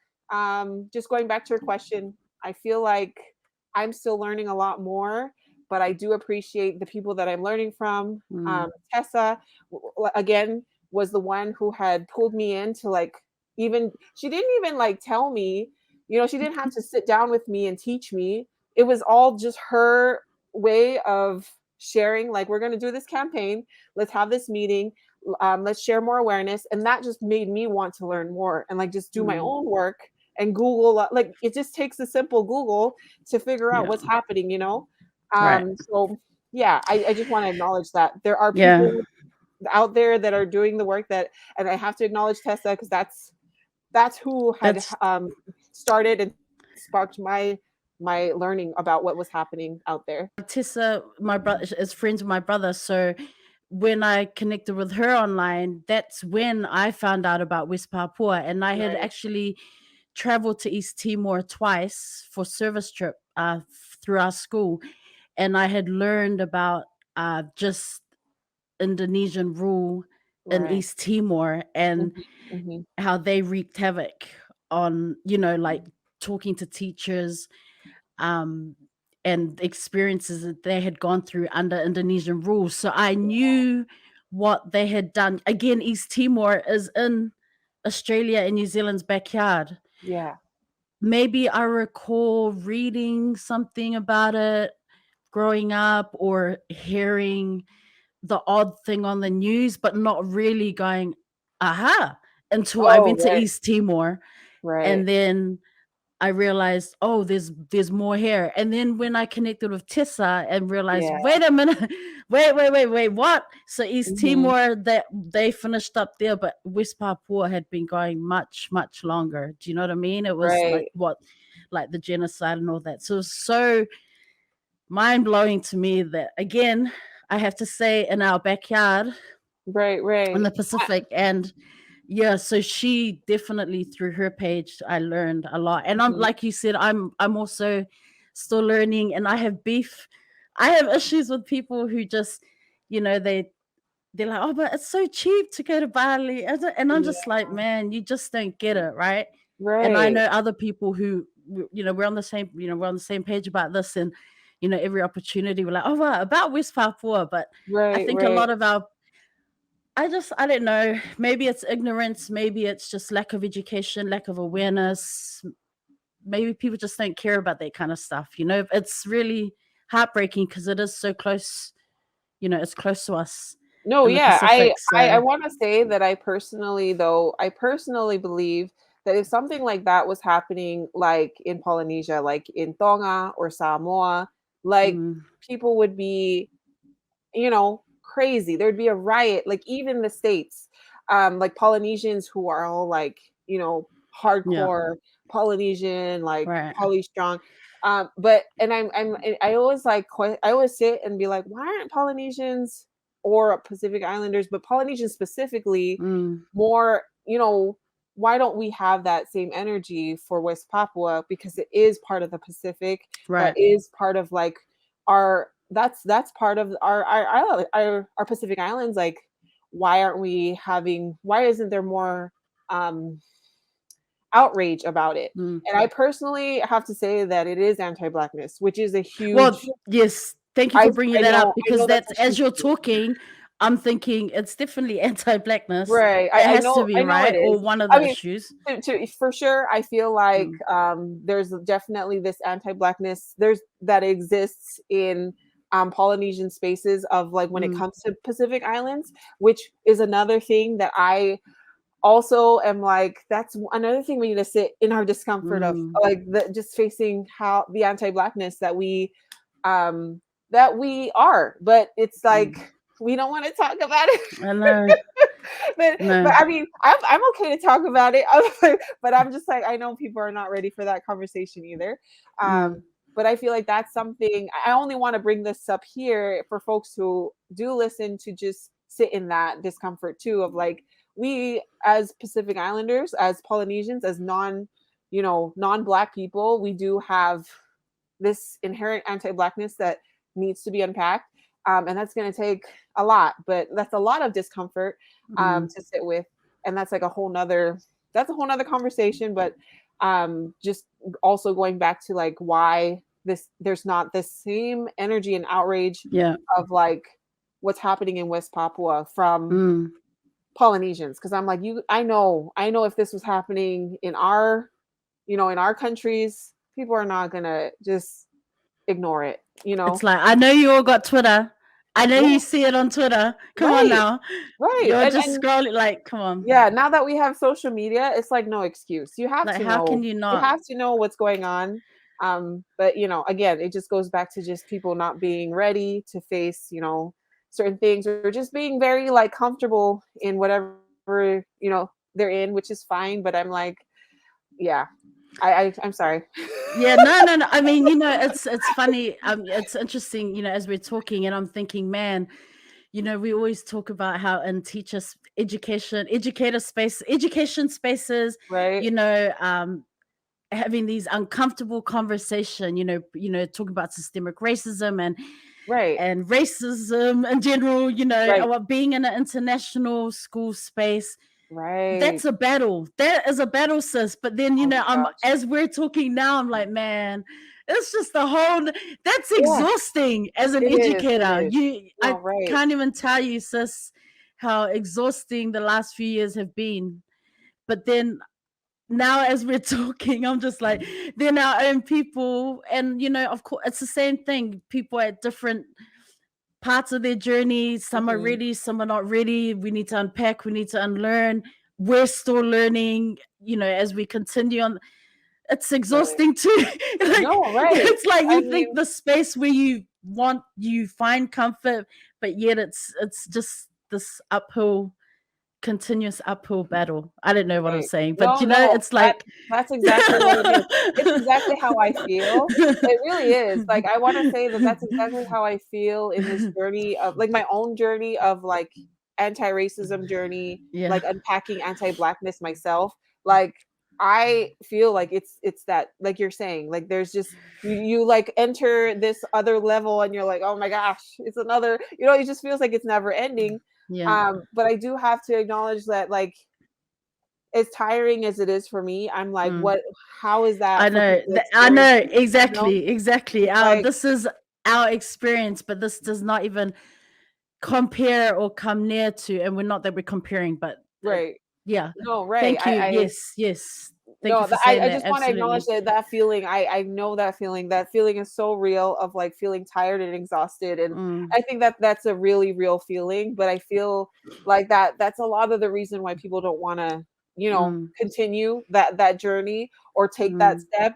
just going back to your question, I feel like I'm still learning a lot more, but I do appreciate the people that I'm learning from. Tessa, again, was the one who had pulled me in to, like, she didn't even like tell me, she didn't have to sit down with me and teach me. It was all just her way of sharing, like, we're going to do this campaign. Let's have this meeting. Let's share more awareness. And that just made me want to learn more and like just do my own work and Google. Like, it just takes a simple Google to figure out what's happening, So yeah, I just want to acknowledge that there are people out there that are doing the work and I have to acknowledge Tessa, because that's who had started and sparked my learning about what was happening out there. Tessa, my brother, is friends with my brother, so when I connected with her online, that's when I found out about West Papua, and I had actually traveled to East Timor twice for service trip through our school, and I had learned about just Indonesian rule in East Timor and how they wreaked havoc on, like talking to teachers, and experiences that they had gone through under Indonesian rule. So I knew what they had done. Again, East Timor is in Australia and New Zealand's backyard. Yeah. Maybe I recall reading something about it growing up or hearing the odd thing on the news, but not really going, aha, until I went to East Timor. And then I realized, oh, there's more here. And then when I connected with Tessa and realized, wait a minute, wait, what? So East Timor, that they finished up there, but West Papua had been going much, much longer. Do you know what I mean? It was like the genocide and all that. So it was so mind blowing to me that, again, I have to say, in our backyard, in the Pacific, and yeah, so she definitely, through her page, I learned a lot. And I'm like you said, I'm also still learning, and I have issues with people who just, they're like, oh, but it's so cheap to go to Bali, and I'm just like, man, you just don't get it, right? And I know other people who, we're on the same page about this, and every opportunity we're like, oh, wow, about West Papua, but I think a lot of I don't know, maybe it's ignorance, maybe it's just lack of education, lack of awareness. Maybe people just don't care about that kind of stuff. It's really heartbreaking because it is so close, it's close to us. No, yeah, I want to say that I personally believe that if something like that was happening, like in Polynesia, like in Tonga or Samoa, like people would be, crazy. There'd be a riot. Like, even the States, like Polynesians who are all like, hardcore Polynesian, like poly strong. But I always I always sit and be like, why aren't Polynesians or Pacific Islanders, but Polynesians specifically, more, why don't we have that same energy for West Papua? Because it is part of the Pacific. That is part of like our that's part of our Pacific Islands. Like, why isn't there more outrage about it? And I personally have to say that it is anti-Blackness, which is a Well, huge. yes, thank you for bringing that up, I because know that's that's, a as huge you're thing. talking, I'm thinking it's definitely anti-Blackness. Right. It I has to know be, it right? Or is. one of I the mean, issues. for sure, I feel like Mm, there's definitely this anti-Blackness that exists in Polynesian spaces of, like, when it mm, comes to Pacific Islands, which is another thing that I also am like, that's another thing we need to sit in our discomfort of, mm. like, just facing how the anti-Blackness um that we are, but it's Mm. like we don't want to talk about it. I know. But No. I mean, I'm okay to talk about it. But I'm just like, I know people are not ready for that conversation either. Mm, But I feel like that's something I only want to bring this up here for folks who do listen, to just sit in that discomfort too, of like, we as Pacific Islanders, as Polynesians, as non-Black people, we do have this inherent anti-Blackness that needs to be unpacked. And that's going to take a lot, but that's a lot of discomfort mm. to sit with. And that's like that's a whole nother conversation. But just also going back to, like, why there's not this same energy and outrage Yeah. of, like, what's happening in West Papua from Mm. Polynesians. Cause I'm like, I know if this was happening in our countries, people are not gonna just ignore it, you It's know? like, I know you all got Twitter. I know Yeah, you see it on Twitter. Come on right, now. right. You're just And scrolling, like, come on. yeah, now that we have social media, it's like no excuse. Like, how can you You not? have to know what's going on. But again, it just goes back to just people not being ready to face, certain things, or just being very, like, comfortable in whatever, they're in, which is fine. But I'm like, yeah, I'm sorry. Yeah, no, no, no. I mean, it's funny. It's interesting, as we're talking, and I'm thinking, man, we always talk about how in education spaces, Right, having these uncomfortable conversation, talking about systemic racism right, and racism in general, right, about being in an international school space. right. That's a battle. That is a battle, sis. But then, Oh my gosh. as we're talking now, I'm like, man, it's just that's Yeah, exhausting as an it is. It educator. is. I No, right. can't even tell you, sis, how exhausting the last few years have been. But then now, as we're talking, I'm just like, they're our own people. And, of course, it's the same thing. People at different parts of their journey. Some are Mhm. ready, some are not ready. We need to unpack, we need to unlearn. We're still learning, as we continue on. It's Right. exhausting too. Like, No, right. it's like I you think mean, the space where you find comfort, but yet it's just this continuous uphill battle. I don't know what I'm right. saying, but No, no, it's like that's exactly what it is. It's exactly how I feel. It really is. Like, I wanna say that that's exactly how I feel in this journey of, like, my own journey of, like, anti-racism journey, yeah. like, unpacking anti-Blackness myself. Like, I feel like it's that, like you're saying, like, there's just you, like, enter this other level and you're like, "Oh my gosh, it's another," it just feels like it's never ending. Yeah. But I do have to acknowledge that, like, as tiring as it is for me, I'm like, Mm. how is I that for know. people I know experiencing it, you know? exactly, exactly. It's like, This is our experience, but this does not even compare or come near to. And we're not that we're comparing, but right. yeah. No, right. Thank you. Yes, yes. Thank you No, for I saying I that. just wanna acknowledge Absolutely. that feeling. I know that feeling. That feeling is so real, of, like, feeling tired and exhausted, and Mm, I think that that's a really real feeling. But I feel like that's a lot of the reason why people don't wanna, mm, continue that journey or take that mm, step.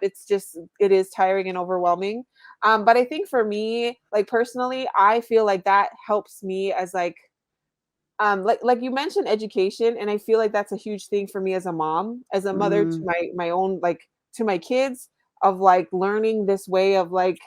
It is tiring and overwhelming. But I think for me, like, personally, I feel like that helps me as, like, like you mentioned education, and I feel like that's a huge thing for me as a mom, as a mother to mm, my own, like, to my kids, of, like, learning this way of, like,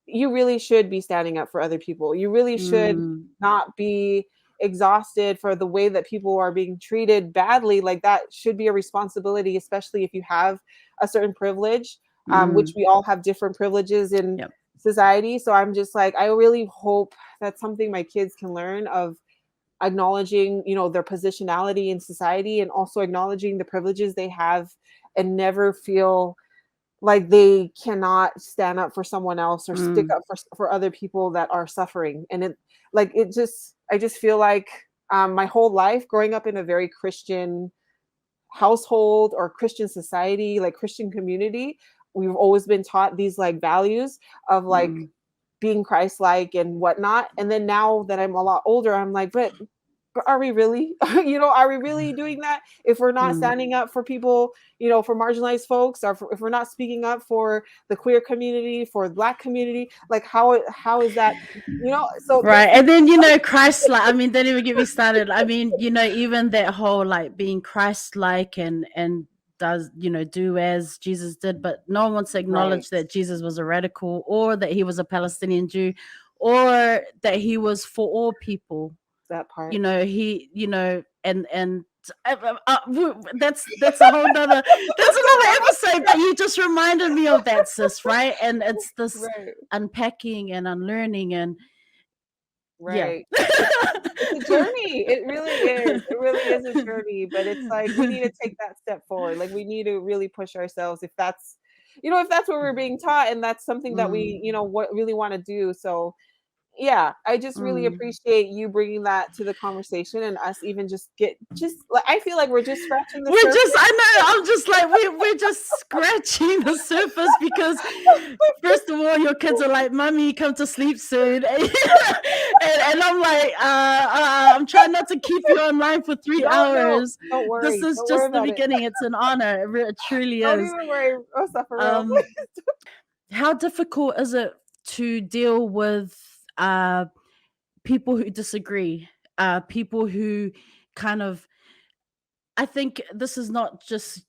you really should be standing up for other people. You really should mm, not be exhausted for the way that people are being treated badly. Like, that should be a responsibility, especially if you have a certain privilege, which mm. we all have different privileges in Yep. society. So I'm just like, I really hope that's something my kids can learn of acknowledging, their positionality in society, and also acknowledging the privileges they have, and never feel like they cannot stand up for someone else or stick up for other people that are suffering. And I just feel like my whole life growing up in a very Christian household or Christian society, like Christian community, we've always been taught these like values of like being Christ-like and whatnot. And then now that I'm a lot older, I'm like, but are we really, are we really doing that? If we're not standing up for people, for marginalized folks, or if we're not speaking up for the queer community, for the Black community, like how is that, so right. And then, Christ-like, I mean, don't even get me started. I mean, even that whole like being Christ-like and does, do as Jesus did, but no one wants to acknowledge that Jesus was a radical, or that he was a Palestinian Jew, or that he was for all people. That part, and that's a whole nother episode, but you just reminded me of that, sis, right? And it's this unpacking and unlearning, and right. It's a journey. It really is. It really is a journey, but it's like we need to take that step forward. Like we need to really push ourselves if that's what we're being taught, and that's something that we, what really want to do. So yeah, I just really appreciate you bringing that to the conversation, and us even just like, I feel like we're just scratching the surface. I know, I'm just like, we're just scratching the surface, because first of all, your kids are like, mommy, come to sleep soon. and I'm like, I'm trying not to keep you online for 3 hours. Don't worry. This is just the beginning. It's an honor. It truly is. Don't even worry, Rosa, for real. How difficult is it to deal with people who disagree, people who kind of, I think this is not just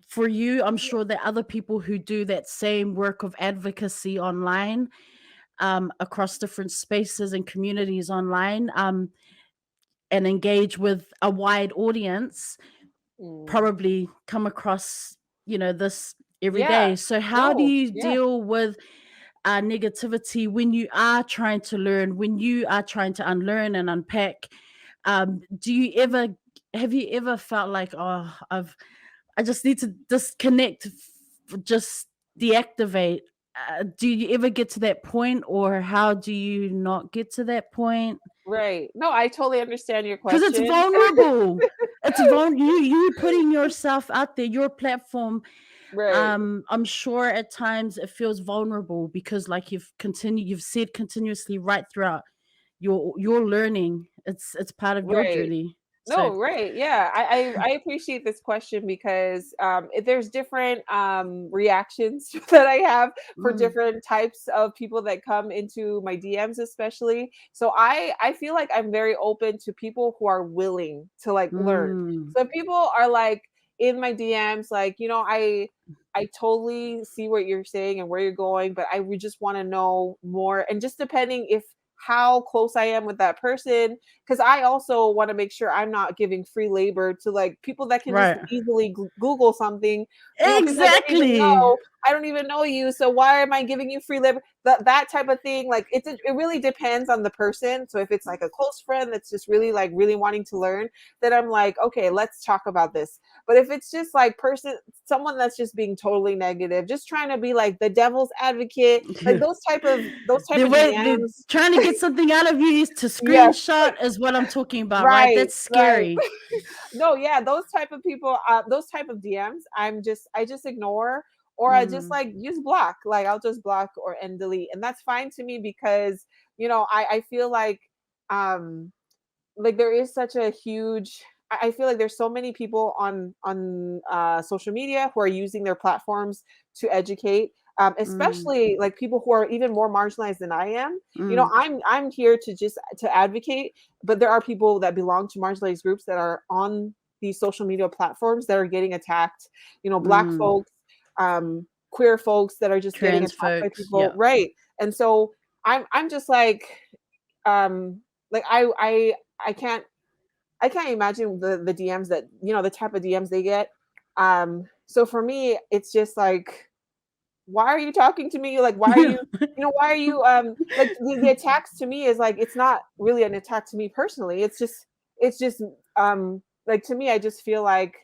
for you. I'm sure that other people who do that same work of advocacy online, across different spaces and communities online, and engage with a wide audience, probably come across, this every day. So how do you deal with negativity when you are trying to learn, when you are trying to unlearn and unpack? Have you ever felt like, oh, I just need to disconnect, just deactivate? Do you ever get to that point, or how do you not get to that point? Right. No, I totally understand your question. Because it's vulnerable. You putting yourself out there, your platform. Right. I'm sure at times it feels vulnerable, because like you've said continuously right throughout your learning, it's part of your journey. No, right. Yeah. I appreciate this question, because there's different reactions that I have for different types of people that come into my DMs, especially. So I feel like I'm very open to people who are willing to like learn. So people are like in my DMs, like, I totally see what you're saying and where you're going, but I would just want to know more. And just depending if how close I am with that person, because I also want to make sure I'm not giving free labor to like people that can just easily Google something. Exactly. I don't even know you, so why am I giving you free labor? That type of thing. Like it really depends on the person. So if it's like a close friend that's just really like really wanting to learn, then I'm like, okay, let's talk about this. But if it's just like someone that's just being totally negative, just trying to be like the devil's advocate, like those type of DMs, trying to get something out of you to screenshot is what I'm talking about, right? That's scary. No, yeah, those type of people, those type of DMs, I just ignore, or I just like use block. Like I'll just block or and delete, and that's fine to me, because I feel like there is such a huge. I feel like there's so many people on social media who are using their platforms to educate, especially like people who are even more marginalized than I am. I'm here to advocate, but there are people that belong to marginalized groups that are on these social media platforms that are getting attacked. Black folks, queer folks that are just getting attacked by people, right? And so I'm just like I can't imagine the DMs that the type of DMs they get. So for me, it's just like why are you talking to me? Like, why are you, why are you, like the attacks to me is like, it's not really an attack to me personally. It's just, like, to me, I just feel like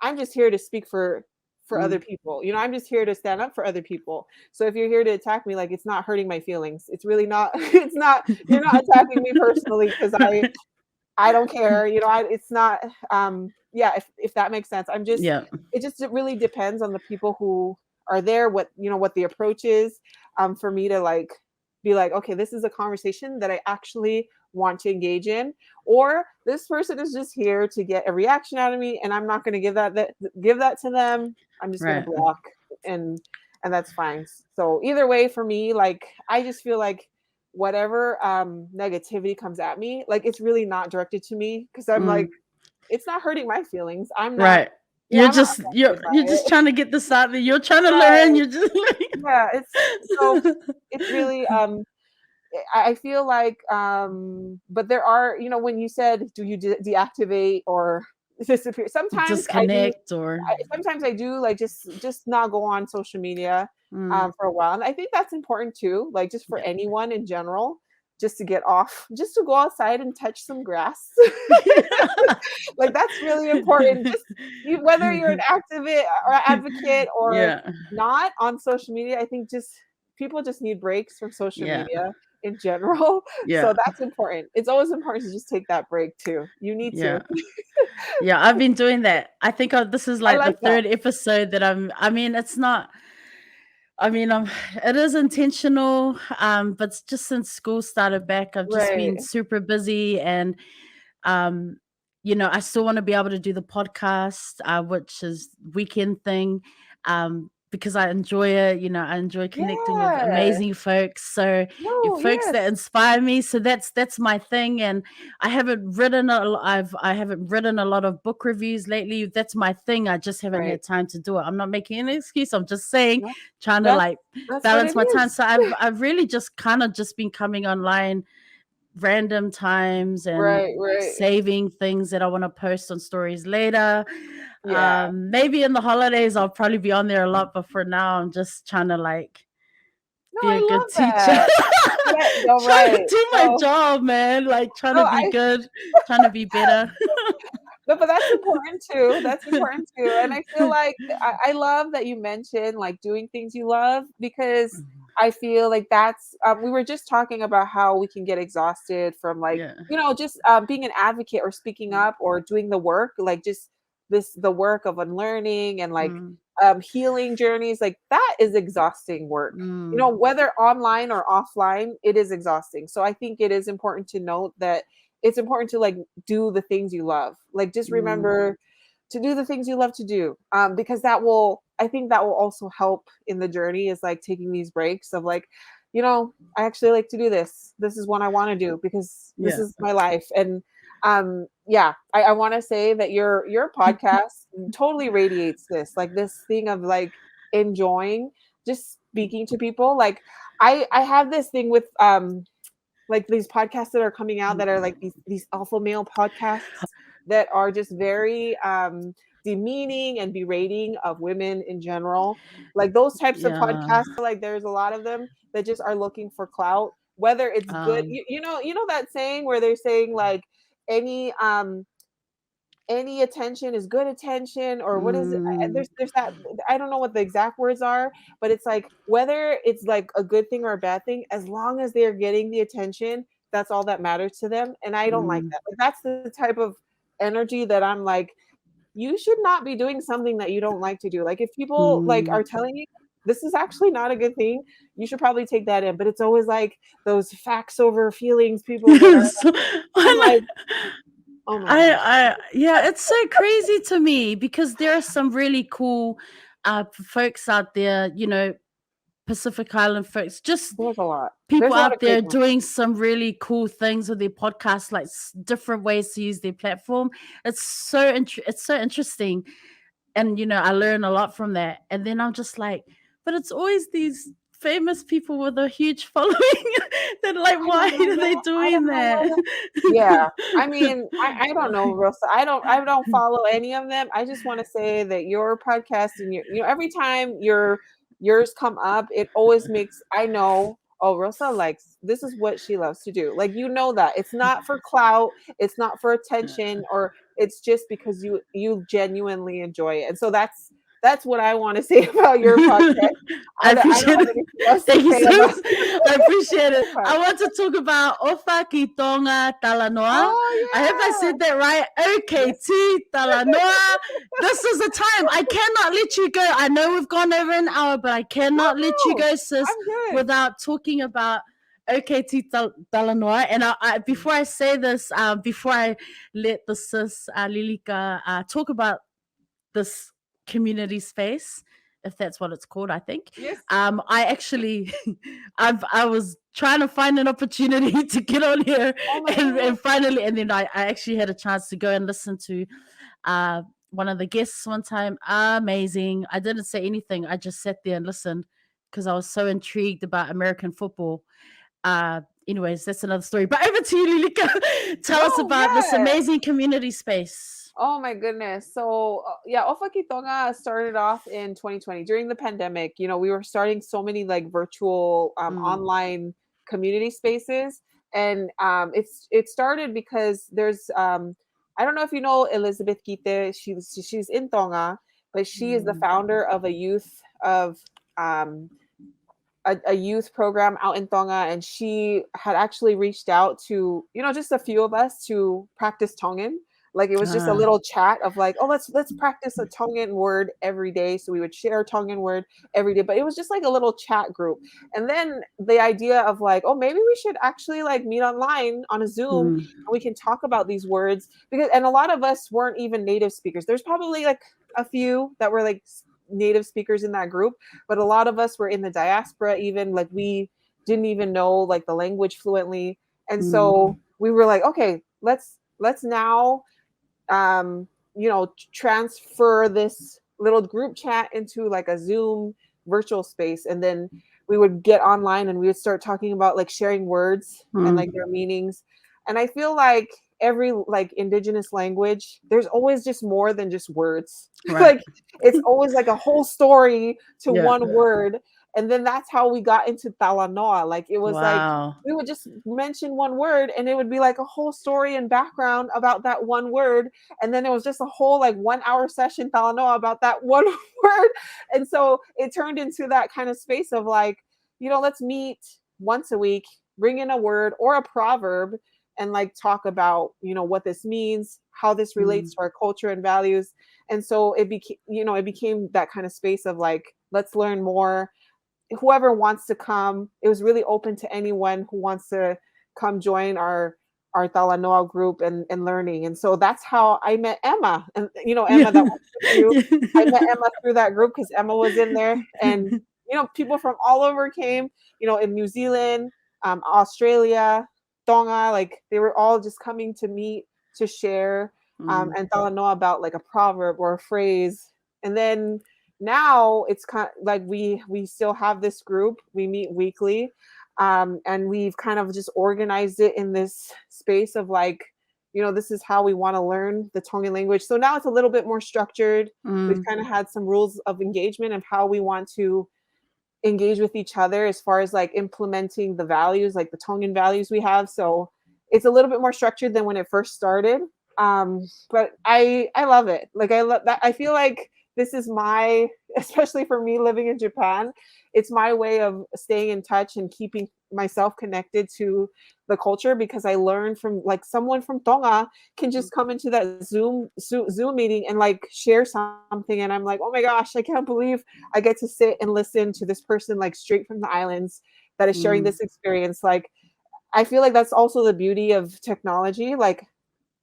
I'm just here to speak for other people. I'm just here to stand up for other people. So if you're here to attack me, like, it's not hurting my feelings. It's really not, it's not, you're not attacking me personally because I don't care. It's not, yeah, if that makes sense. It really depends on the people who are there, what the approach is, for me to like be like, okay, this is a conversation that I actually want to engage in, or this person is just here to get a reaction out of me, and I'm not going to give that to them. I'm just going to block, and that's fine. So either way, for me, like, I just feel like whatever negativity comes at me, like, it's really not directed to me, because I'm like, it's not hurting my feelings. I'm not. You're just trying to get this out there. You're trying to learn. You're just it's really I feel like but there are, when you said, do you deactivate or disappear? Sometimes disconnect, sometimes I do, like, just not go on social media for a while. And I think that's important too, like, just for anyone in general, just to get off, just to go outside and touch some grass. Like, that's really important. Just whether you're an activist or advocate or not on social media, I think people just need breaks from social media in general. So that's important. It's always important to just take that break too. You need to. Yeah, I've been doing that. I think this is like the third episode that it's not. It is intentional, but just since school started back, I've just been super busy, and I still want to be able to do the podcast, which is weekend thing, because I enjoy it. I enjoy connecting with amazing folks. So folks that inspire me. So that's my thing. And I haven't written I haven't written a lot of book reviews lately. That's my thing. I just haven't had time to do it. I'm not making any excuse. I'm just saying, trying to like balance my time. So I've really just kind of just been coming online random times and saving things that I want to post on stories later. Maybe in the holidays I'll probably be on there a lot, but for now I'm just trying to like be a good teacher. Trying to do my job, man. Like, trying to be good, trying to be better. No, but that's important too. That's important too. And I feel like I love that you mentioned like doing things you love, because I feel like that's we were just talking about how we can get exhausted from like just being an advocate or speaking up or doing the work, like just the work of unlearning and like healing journeys, like that is exhausting work. Whether online or offline, it is exhausting. So I think it is important to note that it's important to like do the things you love. Like, just remember to do the things you love to do, because I think that will also help in the journey, is like taking these breaks of like, I actually like to do this. This is what I want to do because this is my life. And I want to say that your podcast totally radiates this thing of like enjoying just speaking to people. Like I have this thing with like these podcasts that are coming out that are like these alpha male podcasts that are just very demeaning and berating of women in general. Like those types of podcasts, like there's a lot of them that just are looking for clout, whether it's good. You know that saying where they're saying like any attention is good attention, or what is it? There's that, I don't know what the exact words are, but it's like whether it's like a good thing or a bad thing, as long as they're getting the attention, that's all that matters to them. And I don't like that. Like, that's the type of energy that I'm like, you should not be doing something that you don't like to do. Like if people like are telling you this is actually not a good thing, you should probably take that in. But it's always like those facts over feelings people that I'm like, oh my it's so crazy to me, because there are some really cool folks out there, Pacific Island folks, just there's a lot. People out there doing some really cool things with their podcasts, like different ways to use their platform. It's so interesting, and I learn a lot from that. And then I'm just like, but it's always these famous people with a huge following that like, why are they doing that? Yeah, I mean, I don't know, Rosa. I don't follow any of them. I just want to say that your podcast and every time you're yours come up, it always makes, I know, oh, Rosa likes, this is what she loves to do. Like, you know, that it's not for clout, it's not for attention, or it's just because you genuinely enjoy it. And so that's what I want to say about your podcast. I I don't appreciate have it. anything else to Thank you say so about much. I appreciate it. it. I want to talk about Tonga Talanoa. Oh I hope I yeah. said that right. OKT Talanoa. This is the time. I cannot let you go. I know we've gone over an hour, but I cannot let you No, go, sis, I'm good. without talking about OKT Talanoa. And before I say this, before I let the sis Lilika talk about this community space, if that's what it's called, I think. Yes. I actually, I was trying to find an opportunity to get on here, Oh and finally, and then I actually had a chance to go and listen to one of the guests one time. Amazing. I didn't say anything. I just sat there and listened because I was so intrigued about American football. Anyways, that's another story. But over to you, Lilika. Tell us about this amazing community space. Oh my goodness. So yeah, Tonga started off in 2020 during the pandemic. You know, we were starting so many like virtual online community spaces, and it started because there's I don't know if you know Elizabeth Kite. She's in Tonga, but she is the founder of a youth of a youth program out in Tonga, and she had actually reached out to, you know, just a few of us to practice Tongan. Like, it was just a little chat of like, oh, let's practice a Tongan word every day. So we would share a Tongan word every day, but it was just like a little chat group. And then the idea of like, oh, maybe we should actually like meet online on a Zoom and we can talk about these words, because, and a lot of us weren't even native speakers. There's probably like a few that were like native speakers in that group, but a lot of us were in the diaspora, even like we didn't even know like the language fluently. And so we were like, okay, let's now you know, transfer this little group chat into like a Zoom virtual space. And then we would get online and we would start talking about like sharing words and like their meanings. And I feel like every like indigenous language, there's always just more than just words. Like, it's always like a whole story to one word. And then that's how we got into Talanoa. Like, it was like we would just mention one word and it would be like a whole story and background about that one word. And then it was just a whole like 1 hour session Talanoa about that one word. And so it turned into that kind of space of like, you know, let's meet once a week, bring in a word or a proverb and like talk about, you know, what this means, how this relates to our culture and values. And so it became, you know, it became that kind of space of like, let's learn more. Whoever wants to come, it was really open to anyone who wants to come join our Talanoa group and learning. And so that's how I met Emma. And you know, Emma, that was with you. I met Emma through that group because Emma was in there. And you know, people from all over came, you know, in New Zealand, Australia, Tonga, like they were all just coming to meet, to share, and Talanoa about like a proverb or a phrase. And then now it's kind of like we still have this group. We meet weekly, and we've kind of just organized it in this space of like, you know, this is how we want to learn the Tongan language. So now it's a little bit more structured. We've kind of had some rules of engagement of how we want to engage with each other as far as like implementing the values, like the Tongan values we have. So it's a little bit more structured than when it first started. But I love it. Like, I love that. I feel like this is my, especially for me living in Japan, it's my way of staying in touch and keeping myself connected to the culture, because I learned from like someone from Tonga can just come into that Zoom meeting and like share something. And I'm like, oh my gosh, I can't believe I get to sit and listen to this person like straight from the islands that is sharing this experience. Like, I feel like that's also the beauty of technology. Like,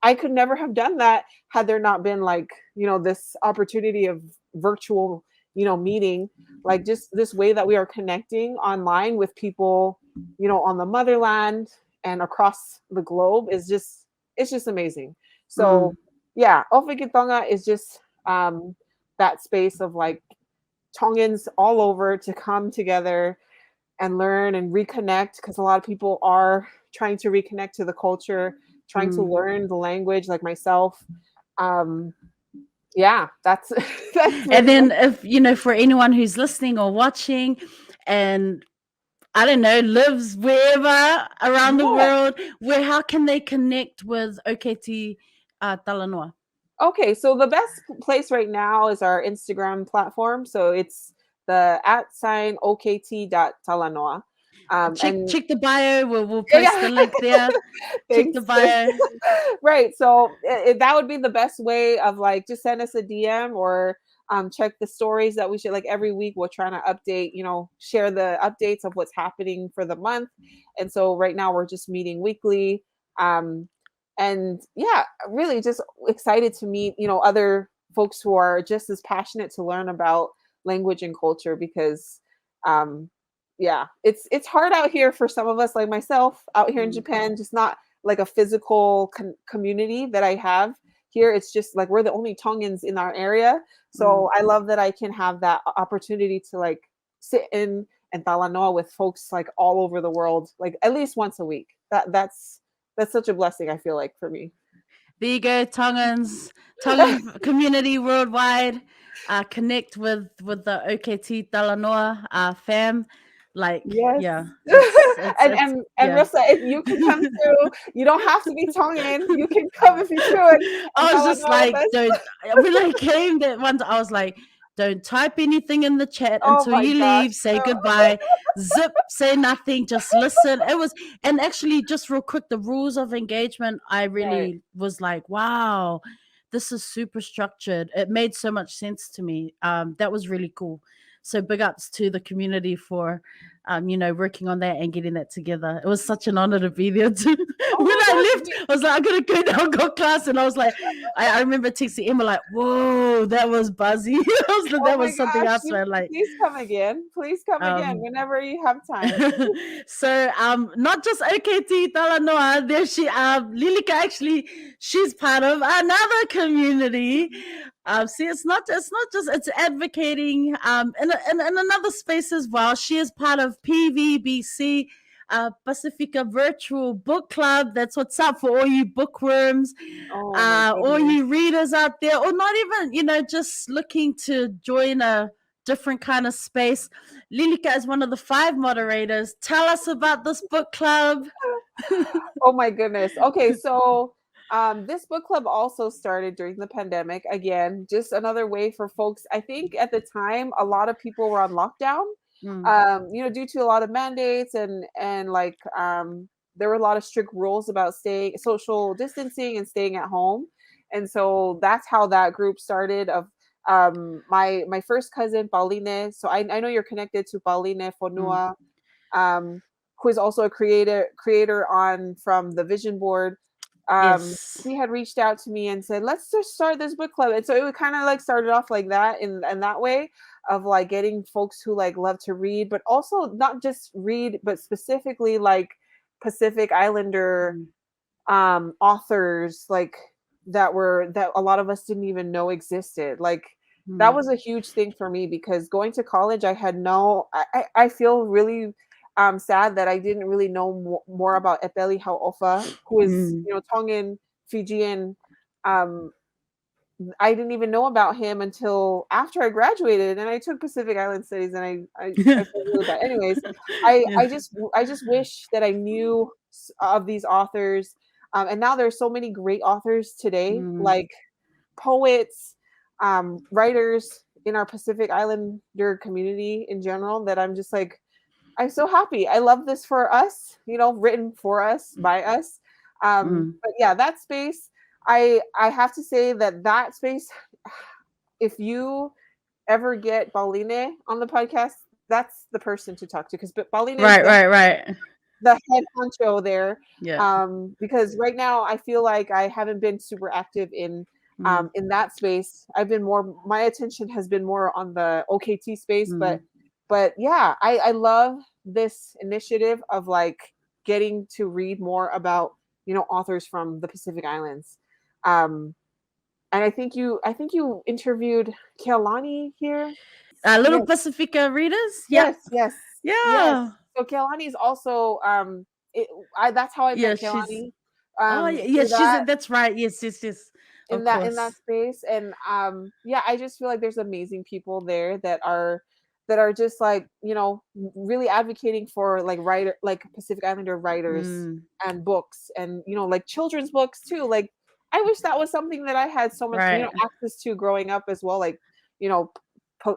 I could never have done that had there not been like, you know, this opportunity of virtual, you know, meeting, like just this way that we are connecting online with people, you know, on the motherland and across the globe is just, it's just amazing. So yeah, OKT Tonga is just that space of like Tongans all over to come together and learn and reconnect, because a lot of people are trying to reconnect to the culture, trying to learn the language, like myself. Yeah, that's that's And really then if, for anyone who's listening or watching and I don't know, lives wherever around the yeah. world, how can they connect with OKT Talanoa? Okay, so the best place right now is our Instagram platform. So it's the @ OKT.Talanoa. Check And check the bio. We'll yeah, post the yeah. link there. Check the Thanks. bio. Right. So that would be the best way of like just send us a DM or check the stories that we should like every week. We're trying to update, share the updates of what's happening for the month. And so right now we're just meeting weekly. Um, and yeah, really just excited to meet, other folks who are just as passionate to learn about language and culture because um yeah, it's hard out here for some of us like myself out here in Mm, Japan, just not like a physical community that I have here. It's just like we're the only Tongans in our area. mm. So I love that I can have that opportunity to like sit in and talanoa with folks like all over the world, like at least once a week. That's such a blessing, I feel like, for me. There you go, Tongan community worldwide. Connect with the OKT Talanoa fam. Like, Yes. yeah, it's And yeah. Rosa, if you can come through, you don't have to be Tongan. You can come if you could and I was just talanoa with like, us. don't. When I came that once, I was like, don't type anything in the chat Oh until my you gosh. leave. Say No. goodbye. Zip. Say nothing. Just listen. It was, and actually, just real quick, the rules of engagement. I Right. really was like, wow, this is super structured. It made so much sense to me. That was really cool. So big ups to the community for working on that and getting that together. It was such an honor to be there too. Oh When my I gosh. left, I was like, I gotta go now, got class. And I was like, I remember texting Emma like, whoa, that was buzzy. Oh That my was something gosh. else, man. Like, Please come again. Please come again um, whenever you have time. so not just OKT Talanoa, there she Lilika actually she's part of another community. See it's advocating in another space as well. She is part of PVBC. Pacifica Virtual Book Club. That's what's up for all you bookworms, Oh my all goodness. you readers out there, or not even, just looking to join a different kind of space. Lilika is one of the 5 moderators. Tell us about this book club. Oh my goodness. Okay, so this book club also started during the pandemic. Again, just another way for folks. I think at the time, a lot of people were on lockdown, Mm, due to a lot of mandates and like there were a lot of strict rules about staying social distancing and staying at home. And so that's how that group started of my first cousin Pauline. So I know you're connected to Pauline mm. Fonua, um, who is also a creator on from the Vision Board. Yes. He had reached out to me and said, "Let's just start this book club." And so it kind of like started off like that in that way of like getting folks who like love to read, but also not just read, but specifically like Pacific Islander Mm, authors like that a lot of us didn't even know existed. Like that mm, was a huge thing for me because going to college I had no I feel really sad that I didn't really know more about Epeli Hau'ofa, who is, mm. Tongan, Fijian. um I didn't even know about him until after I graduated and I took Pacific Island Studies, and I feel really bad. Anyways, Yeah. I just wish that I knew of these authors. And now there's so many great authors today, Mm, like poets, writers in our Pacific Islander community in general, that I'm just like, I'm so happy. I love this for us, written for us by us. mm. But yeah, that space, I have to say that space, if you ever get Pauline on the podcast, that's the person to talk to because Pauline is Right, right, right. the head honcho there. Yeah. Because right now I feel like I haven't been super active Mm, in that space. I've been more my attention has been more on the OKT space, mm, but yeah, I love this initiative of like getting to read more about, authors from the Pacific Islands. Um, and I think you interviewed Kealani here. Little Yes, Pacifica readers. Yep. yes, yes, yes. Yeah. So Kealani is also that's how I Yeah. met She's. Kealani. Oh, yeah. Through She's. that. That's right. Yes. Yes. Yes. Of in that course. space. And yeah, I just feel like there's amazing people there that are just like, you know, really advocating for like writer, like Pacific Islander writers Mm, and books, and you know, like children's books too. Like I wish that was something that I had so much, you know, right. access to growing up as well. Like, you know,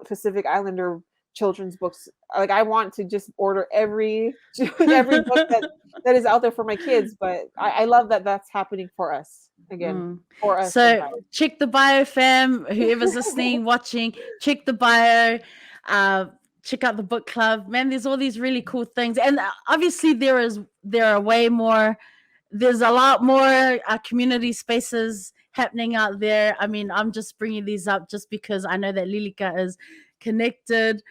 Pacific Islander children's books. Like I want to just order every every book that is out there for my kids. But I love that that's happening for us again, Mm. for us and So by check the bio, fam. Whoever's listening, watching, check the bio. Uh, check out the book club. Man, there's all these really cool things, and obviously there are way more. There's a lot more community spaces happening out there. I mean, I'm just bringing these up just because I know that Lilika is connected.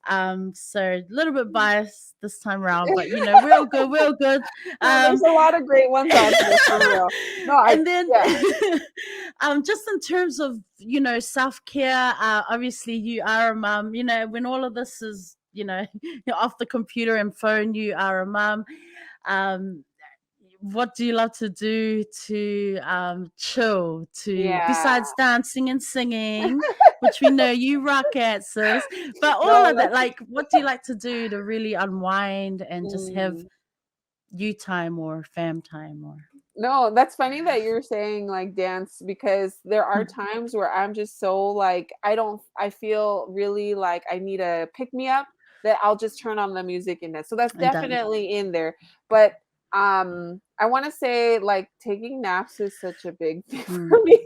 So a little bit biased this time around, but you know, we're all good. We're all good. no, there's a lot of great ones out there for real. No, I And then yeah. just in terms of, you know, self-care, obviously you are a mom. You know, when all of this is, you know, you're off the computer and phone, you are a mom. um what do you love to do to chill, to Yeah. besides dancing and singing, which we know you rock at, sis, but all No, of that, like what do you like to do to really unwind and just have mm. you time or fam time or No, that's funny that you're saying like dance, because there are times where I'm just so like I feel really like I need a pick me up, that I'll just turn on the music in that. So that's and done. definitely in there. But I want to say like taking naps is such a big thing Mm. for me.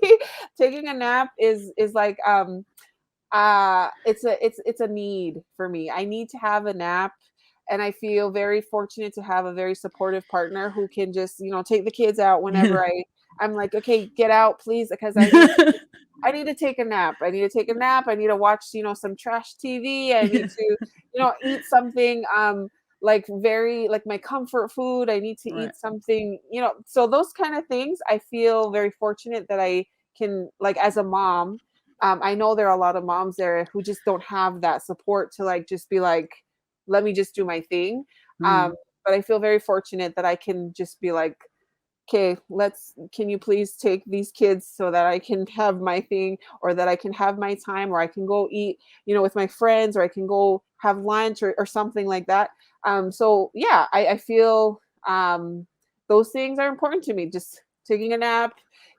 Taking a nap is like it's a need for me. I need to have a nap, and I feel very fortunate to have a very supportive partner who can just, you know, take the kids out whenever I'm like, okay, get out please, because I need to take a nap. I need to take a nap. I need to watch, you know, some trash TV. I need to, you know, eat something like very like my comfort food. I need to Right. eat something, you know, so those kind of things. I feel very fortunate that I can, like, as a mom. I know there are a lot of moms there who just don't have that support to like just be like, let me just do my thing. Mm. But I feel very fortunate that I can just be like, okay, can you please take these kids so that I can have my thing, or that I can have my time, or I can go eat, you know, with my friends, or I can go have lunch, or something like that. So yeah, I feel those things are important to me. Just taking a nap,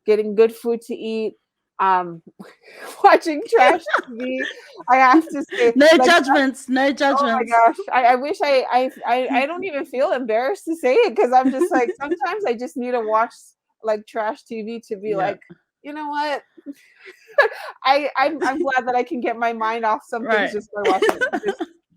getting good food to eat, um, watching trash TV. I have to say, No like, judgments, no oh my judgments. gosh. I wish I don't even feel embarrassed to say it, because I'm just like, sometimes I just need to watch like trash TV to be Yeah. like, you know what? I'm glad that I can get my mind off some things Right. just by watching it.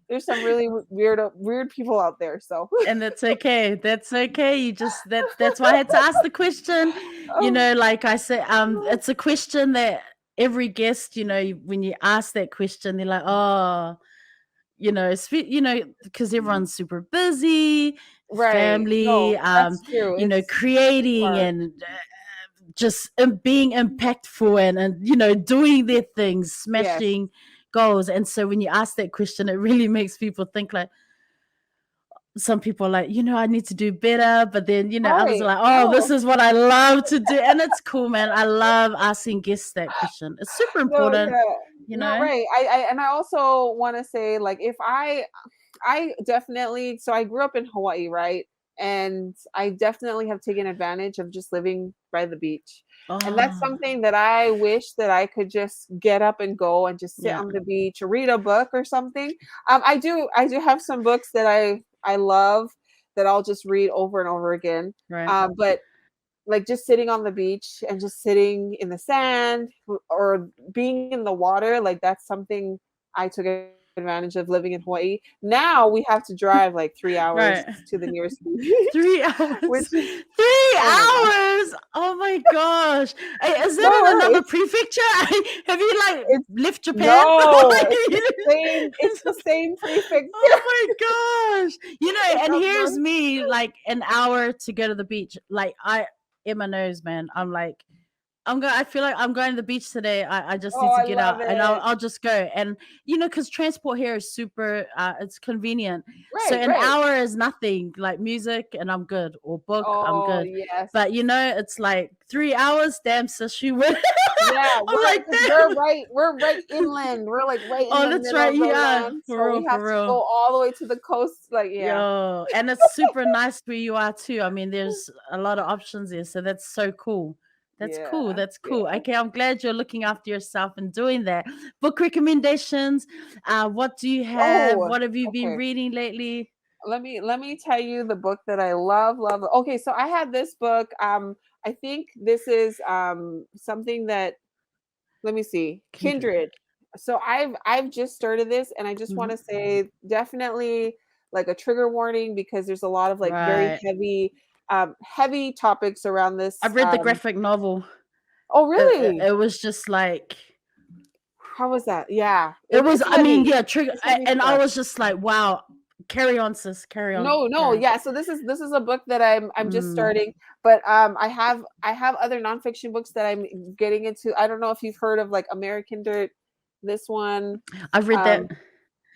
There's some really weird people out there. So And that's okay. That's okay. You just that's why I had to ask the question. You oh, know, like I said, it's a question that every guest, you know, when you ask that question, they're like, oh, you know, you know, because everyone's super busy, right. family, No, that's true. you know, It's creating hard. and just being impactful and you know, doing their things, Yes. smashing goals. And so when you ask that question, it really makes people think like, some people are like, you know, I need to do better, but then, you know, others are Right. like, oh, this No. is what I love to do. And it's cool, man. I love asking guests that question. It's super No, important, yeah. you No, know? right. And I also want to say, like, if I definitely, so I grew up in Hawaii, right? And I definitely have taken advantage of just living by the beach. And that's Oh, something that I wish that I could just get up and go and just sit yeah. on the beach or read a book or something. I do have some books that I love that I'll just read over and over again. Right. But like just sitting on the beach and just sitting in the sand or being in the water, like that's something I took advantage of living in Hawaii. Now we have to drive like 3 hours Right. to the nearest beach, 3 hours. which is, 3 hours. Oh my gosh. Hey, is no, that in no, another prefecture? Have you like it's left Japan? no, it's the same prefix. Oh my gosh. You know, It's and up here's north. me like an hour to go to the beach. Like I in my nose, man. I'm like, I feel like I'm going to the beach today. I just Oh, need to I get love out, and it. I'll just go. And because transport here is super, it's convenient. So Right, an right. hour is nothing. Like music, and I'm good, or book, I'm Oh, good. yes. But it's like 3 hours. Damn, sis, you win. Yeah, I'm like, because damn. we're right inland. We're like right in Oh, the that's middle right. of the Yeah, land, for so real, we have for to go real. all the way to the coast. Like, yeah. Yo, and it's super nice where you are too. I mean, there's a lot of options there, so that's so cool. That's cool. Yeah, That's cool. yeah. Okay, I'm glad you're looking after yourself and doing that. Book recommendations. What do you have? Oh, What have you been okay. reading lately? Let me tell you the book that I love. Okay, so I had this book. I think this is something that, let me see, Kindred. Kindred. So I've just started this, and I just want Mhm. to say definitely like a trigger warning, because there's a lot of like very Right. heavy topics around this. I've read the graphic novel. Oh, It, it, really? it was just like How was that? Yeah, it was. it's I mean, heavy. yeah, trigger, It's heavy and I stuff. was just like, wow. Carry on, sis. Carry on. No, no, Carry on. yeah. So this is a book that I'm just Mm. starting, but I have other nonfiction books that I'm getting into. I don't know if you've heard of like American Dirt. This one. I've read that. Um,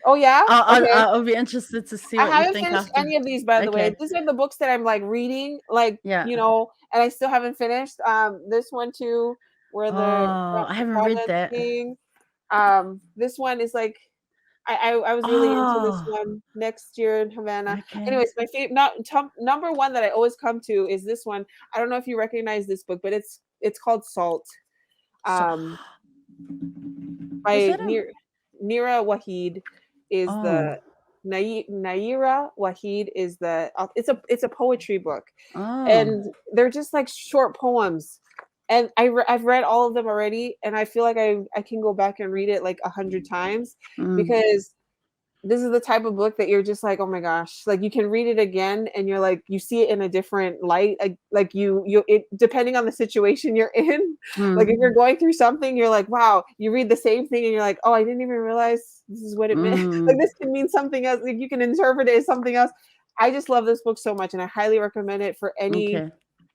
oh yeah, okay. I'll be interested to see I what you haven't think finished after. any of these, by the way. Okay. These are the books that I'm like reading, like, Yeah. and I still haven't finished. This one too, where Oh, I the haven't read province that. thing. This one is like, I was really into this Oh, one, Next Year in Havana. okay. Anyways, my favorite, not top, number one that I always come to is this one. I don't know if you recognize this book, but it's called Salt, So, um, was by that a? Nira Wahid is Oh, the Naira Wahid is the it's a poetry book, oh. and they're just like short poems, and I've read all of them already, and I feel like I can go back and read it like 100 times, Mm, because this is the type of book that you're just like, oh my gosh, like you can read it again and you're like, you see it in a different light, like you it, depending on the situation you're in. Like mm, if you're going through something, you're like, wow, you read the same thing and you're like, oh, I didn't even realize this is what it meant. Like mm. this can mean something else, like you can interpret it as something else. I just love this book so much, and I highly recommend it for Okay.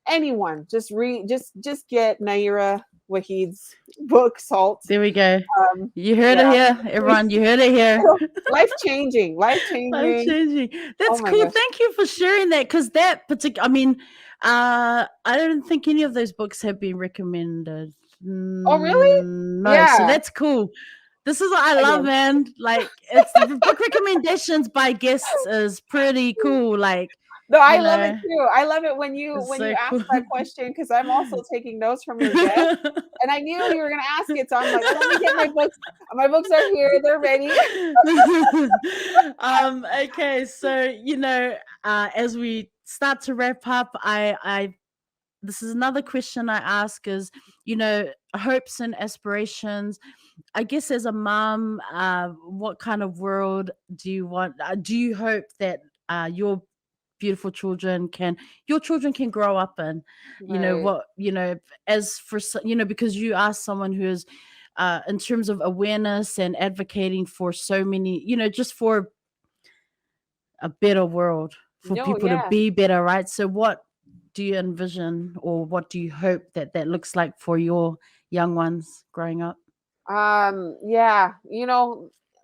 anyone. Just read, just get Naira Wahid's book, Salt. There we go. You heard Yeah, it here, everyone. You heard it here. life changing, life Life changing. changing. Oh That's my cool. gosh. Thank you for sharing that. Because that particular, I mean, I don't think any of those books have been recommended. Oh, really? No, so Yeah. that's cool. This is what I love, Again. man. Like, it's the book recommendations by guests is pretty cool. Like, No, you I love it know, too. I love it when you it's so ask cool. that question, because I'm also taking notes from your guest, and I knew you were gonna ask it, so I'm like, let me get my books. My books are here, they're ready. Okay, so as we start to wrap up, I this is another question I ask is, hopes and aspirations. I guess as a mom, what kind of world do you want? Do you hope that your beautiful children can grow up in? Right. As for because you are someone who is, in terms of awareness and advocating for so many, just for a better world, for No, people to yeah. be better, right? So what do you envision, or what do you hope that looks like for your young ones growing up? Yeah,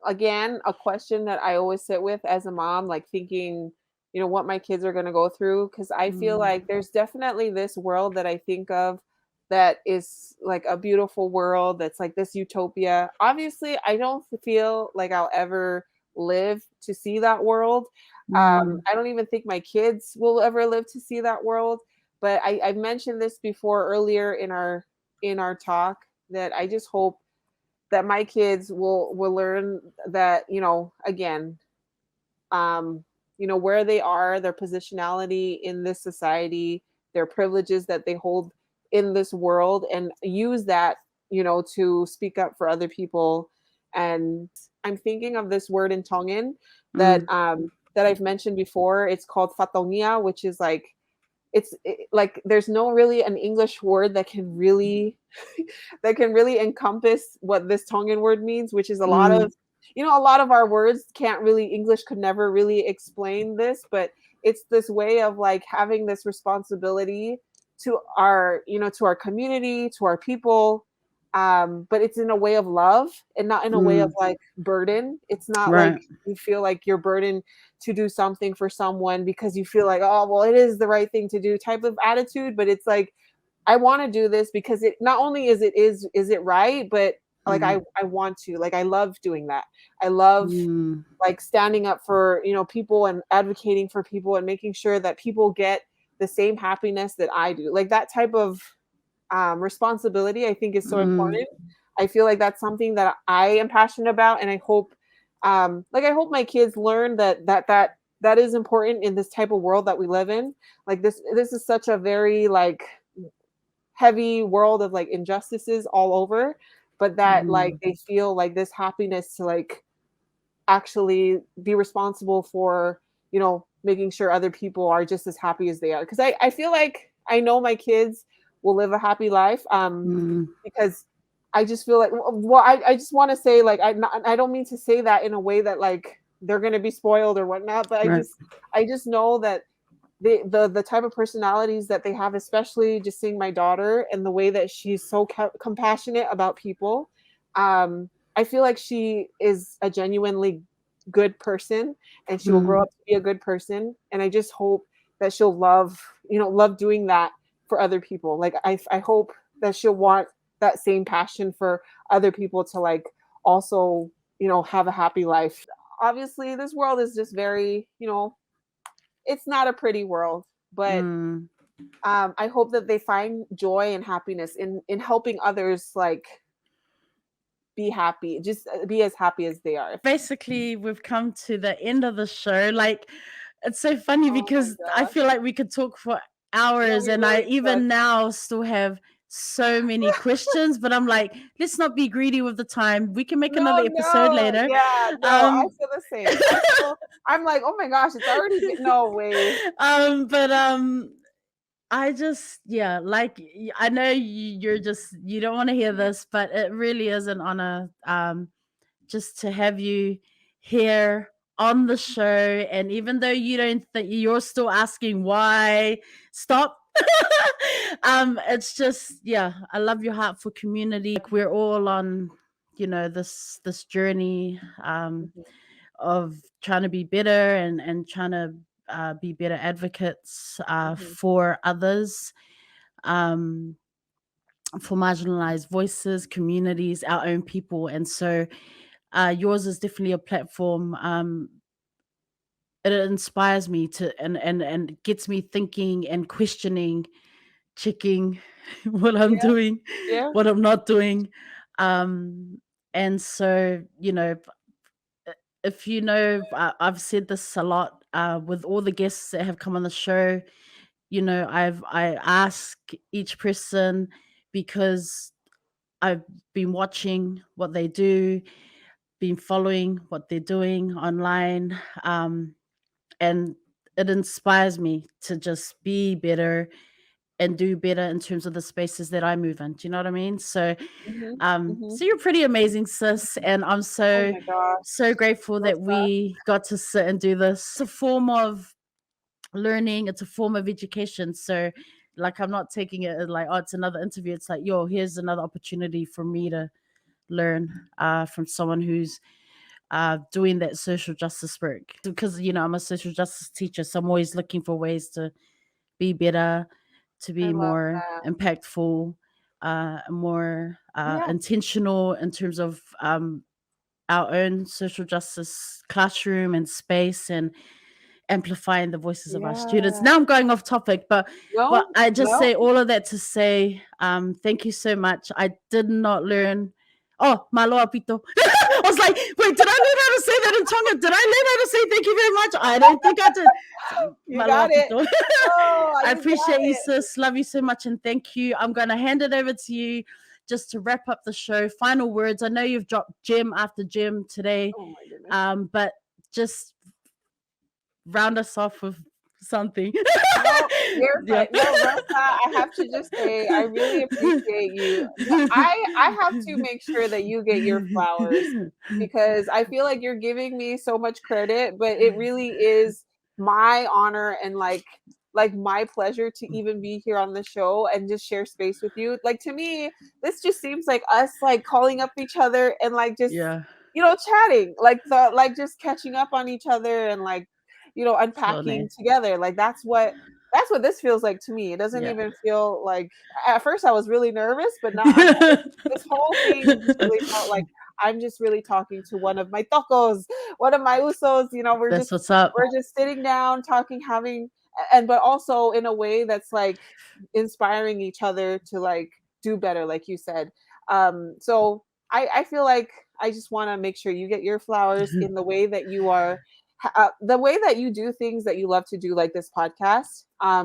again, a question that I always sit with as a mom, like thinking, what my kids are gonna go through, because I feel Mm, like there's definitely this world that I think of that is like a beautiful world, that's like this utopia. Obviously, I don't feel like I'll ever live to see that world. mm, I don't even think my kids will ever live to see that world. But I've mentioned this before earlier in our talk, that I just hope that my kids will learn that, again, where they are, their positionality in this society, their privileges that they hold in this world, and use that, to speak up for other people. And I'm thinking of this word in Tongan that mm, that I've mentioned before. It's called fatongia, which is like, like there's no really an English word that can really that can really encompass what this Tongan word means, which is mm, a lot of our words can't really, English could never really explain this, but it's this way of like having this responsibility to our, to our community, to our people. But it's in a way of love and not in a way of like burden. It's not Right. like you feel like you're burdened to do something for someone because you feel like, oh, well, it is the right thing to do type of attitude. But it's like, I want to do this because it not only is it right, but like I want to, like, I love doing that. I love like standing up for, people and advocating for people and making sure that people get the same happiness that I do. Like that type of responsibility, I think, is so important. I feel like that's something that I am passionate about, and I hope, I hope my kids learn that is important in this type of world that we live in. Like this is such a very like heavy world of like injustices all over, but that like they feel like this happiness to like actually be responsible for, making sure other people are just as happy as they are. Because I feel like I know my kids will live a happy life, because I just feel like, well, I just want to say, like, I don't mean to say that in a way that like they're going to be spoiled or whatnot, but I just know that the type of personalities that they have, especially just seeing my daughter and the way that she's so compassionate about people, I feel like she is a genuinely good person, and she will grow up to be a good person. And I just hope that she'll love doing that for other people. Like I hope that she'll want that same passion for other people to like also, have a happy life. Obviously, this world is just very, it's not a pretty world, but I hope that they find joy and happiness in helping others like be happy, just be as happy as they are. Basically, we've come to the end of the show. Like, it's so funny because I feel like we could talk for hours, and I even now still have so many questions, but I'm like, let's not be greedy with the time. We can make another episode later. Yeah, no, I feel the same. I'm like, oh my gosh, it's already no way. But I just, like, I know you don't want to hear this, but it really is an honor just to have you here on the show. And even though you don't think, you're still asking why, stop. It's just, I love your heart for community. Like, we're all on, this journey of trying to be better and trying to be better advocates for others, for marginalized voices, communities, our own people. And so yours is definitely a platform. It inspires me to and gets me thinking and questioning, checking what I'm doing, what I'm not doing. And so, if I've said this a lot with all the guests that have come on the show. I ask each person because I've been watching what they do, been following what they're doing online, and it inspires me to just be better and do better in terms of the spaces that I move in. Do you know what I mean? So, so you're pretty amazing, sis, and I'm so grateful that we got to sit and do this. It's a form of learning. It's a form of education. So, like, I'm not taking it as like, oh, it's another interview. It's like, yo, here's another opportunity for me to learn from someone who's doing that social justice work. Because I'm a social justice teacher, so I'm always looking for ways to be better, to be more impactful, more intentional in terms of our own social justice classroom and space, and amplifying the voices of our students. Now I'm going off topic, but I just say all of that to say thank you so much. I did not learn. Oh, Mālō apito. I was like, wait, did I learn how to say that in Tonga? Did I learn how to say thank you very much? I don't think I did. You got it. Oh, I appreciate you, sis. Love you so much, and thank you. I'm going to hand it over to you just to wrap up the show. Final words. I know you've dropped gem after gem today, but just round us off with something. No, Rosa, I have to just say, I really appreciate you. I have to make sure that you get your flowers, because I feel like you're giving me so much credit, but it really is my honor, and like like my pleasure to even be here on the show and just share space with you. Like, to me, this just seems like us like calling up each other and like just chatting, like just catching up on each other and like unpacking together. Like that's what this feels like to me. It doesn't even feel like, at first I was really nervous, but now this whole thing just really felt like I'm just really talking to one of my tocos, one of my usos. We're That's what's up. We're just sitting down, talking, having, but also in a way that's like inspiring each other to like do better, like you said. So I feel like I just want to make sure you get your flowers in the way that you are, the way that you do things that you love to do, like this podcast.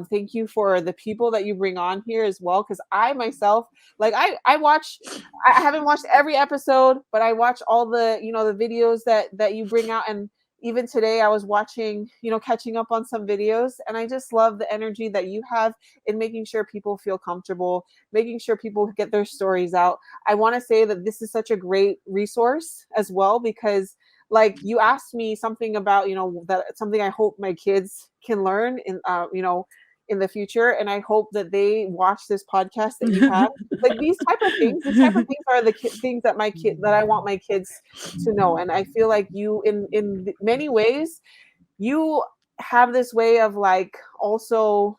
Thank you for the people that you bring on here as well, because I myself, like I haven't watched every episode, but I watch all the the videos that you bring out. And even today I was watching, catching up on some videos, and I just love the energy that you have in making sure people feel comfortable, making sure people get their stories out. I want to say that this is such a great resource as well, because like you asked me something about, that something I hope my kids can learn in, in the future. And I hope that they watch this podcast that you have. Like these type of things are the things that that I want my kids to know. And I feel like you, in many ways, you have this way of like also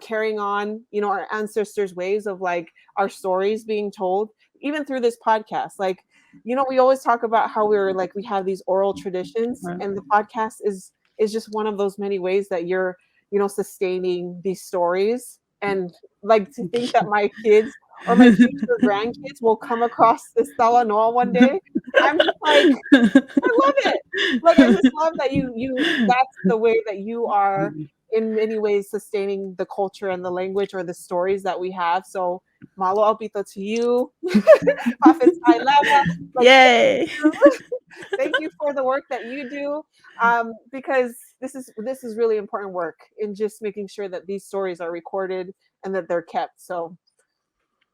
carrying on, our ancestors' ways of like our stories being told, even through this podcast. Like, we always talk about how we have these oral traditions, and the podcast is just one of those many ways that you're, sustaining these stories. And like to think that my kids or my future grandkids will come across this Talanoa one day, I'm just like, I love it. Like I just love that that's the way that you are in many ways sustaining the culture and the language or the stories that we have. So Mālō Alpito to you. Yay. Thank you for the work that you do, because this is really important work in just making sure that these stories are recorded and that they're kept. So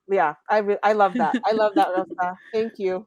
yeah, I love that. I love that, Rosa. Thank you.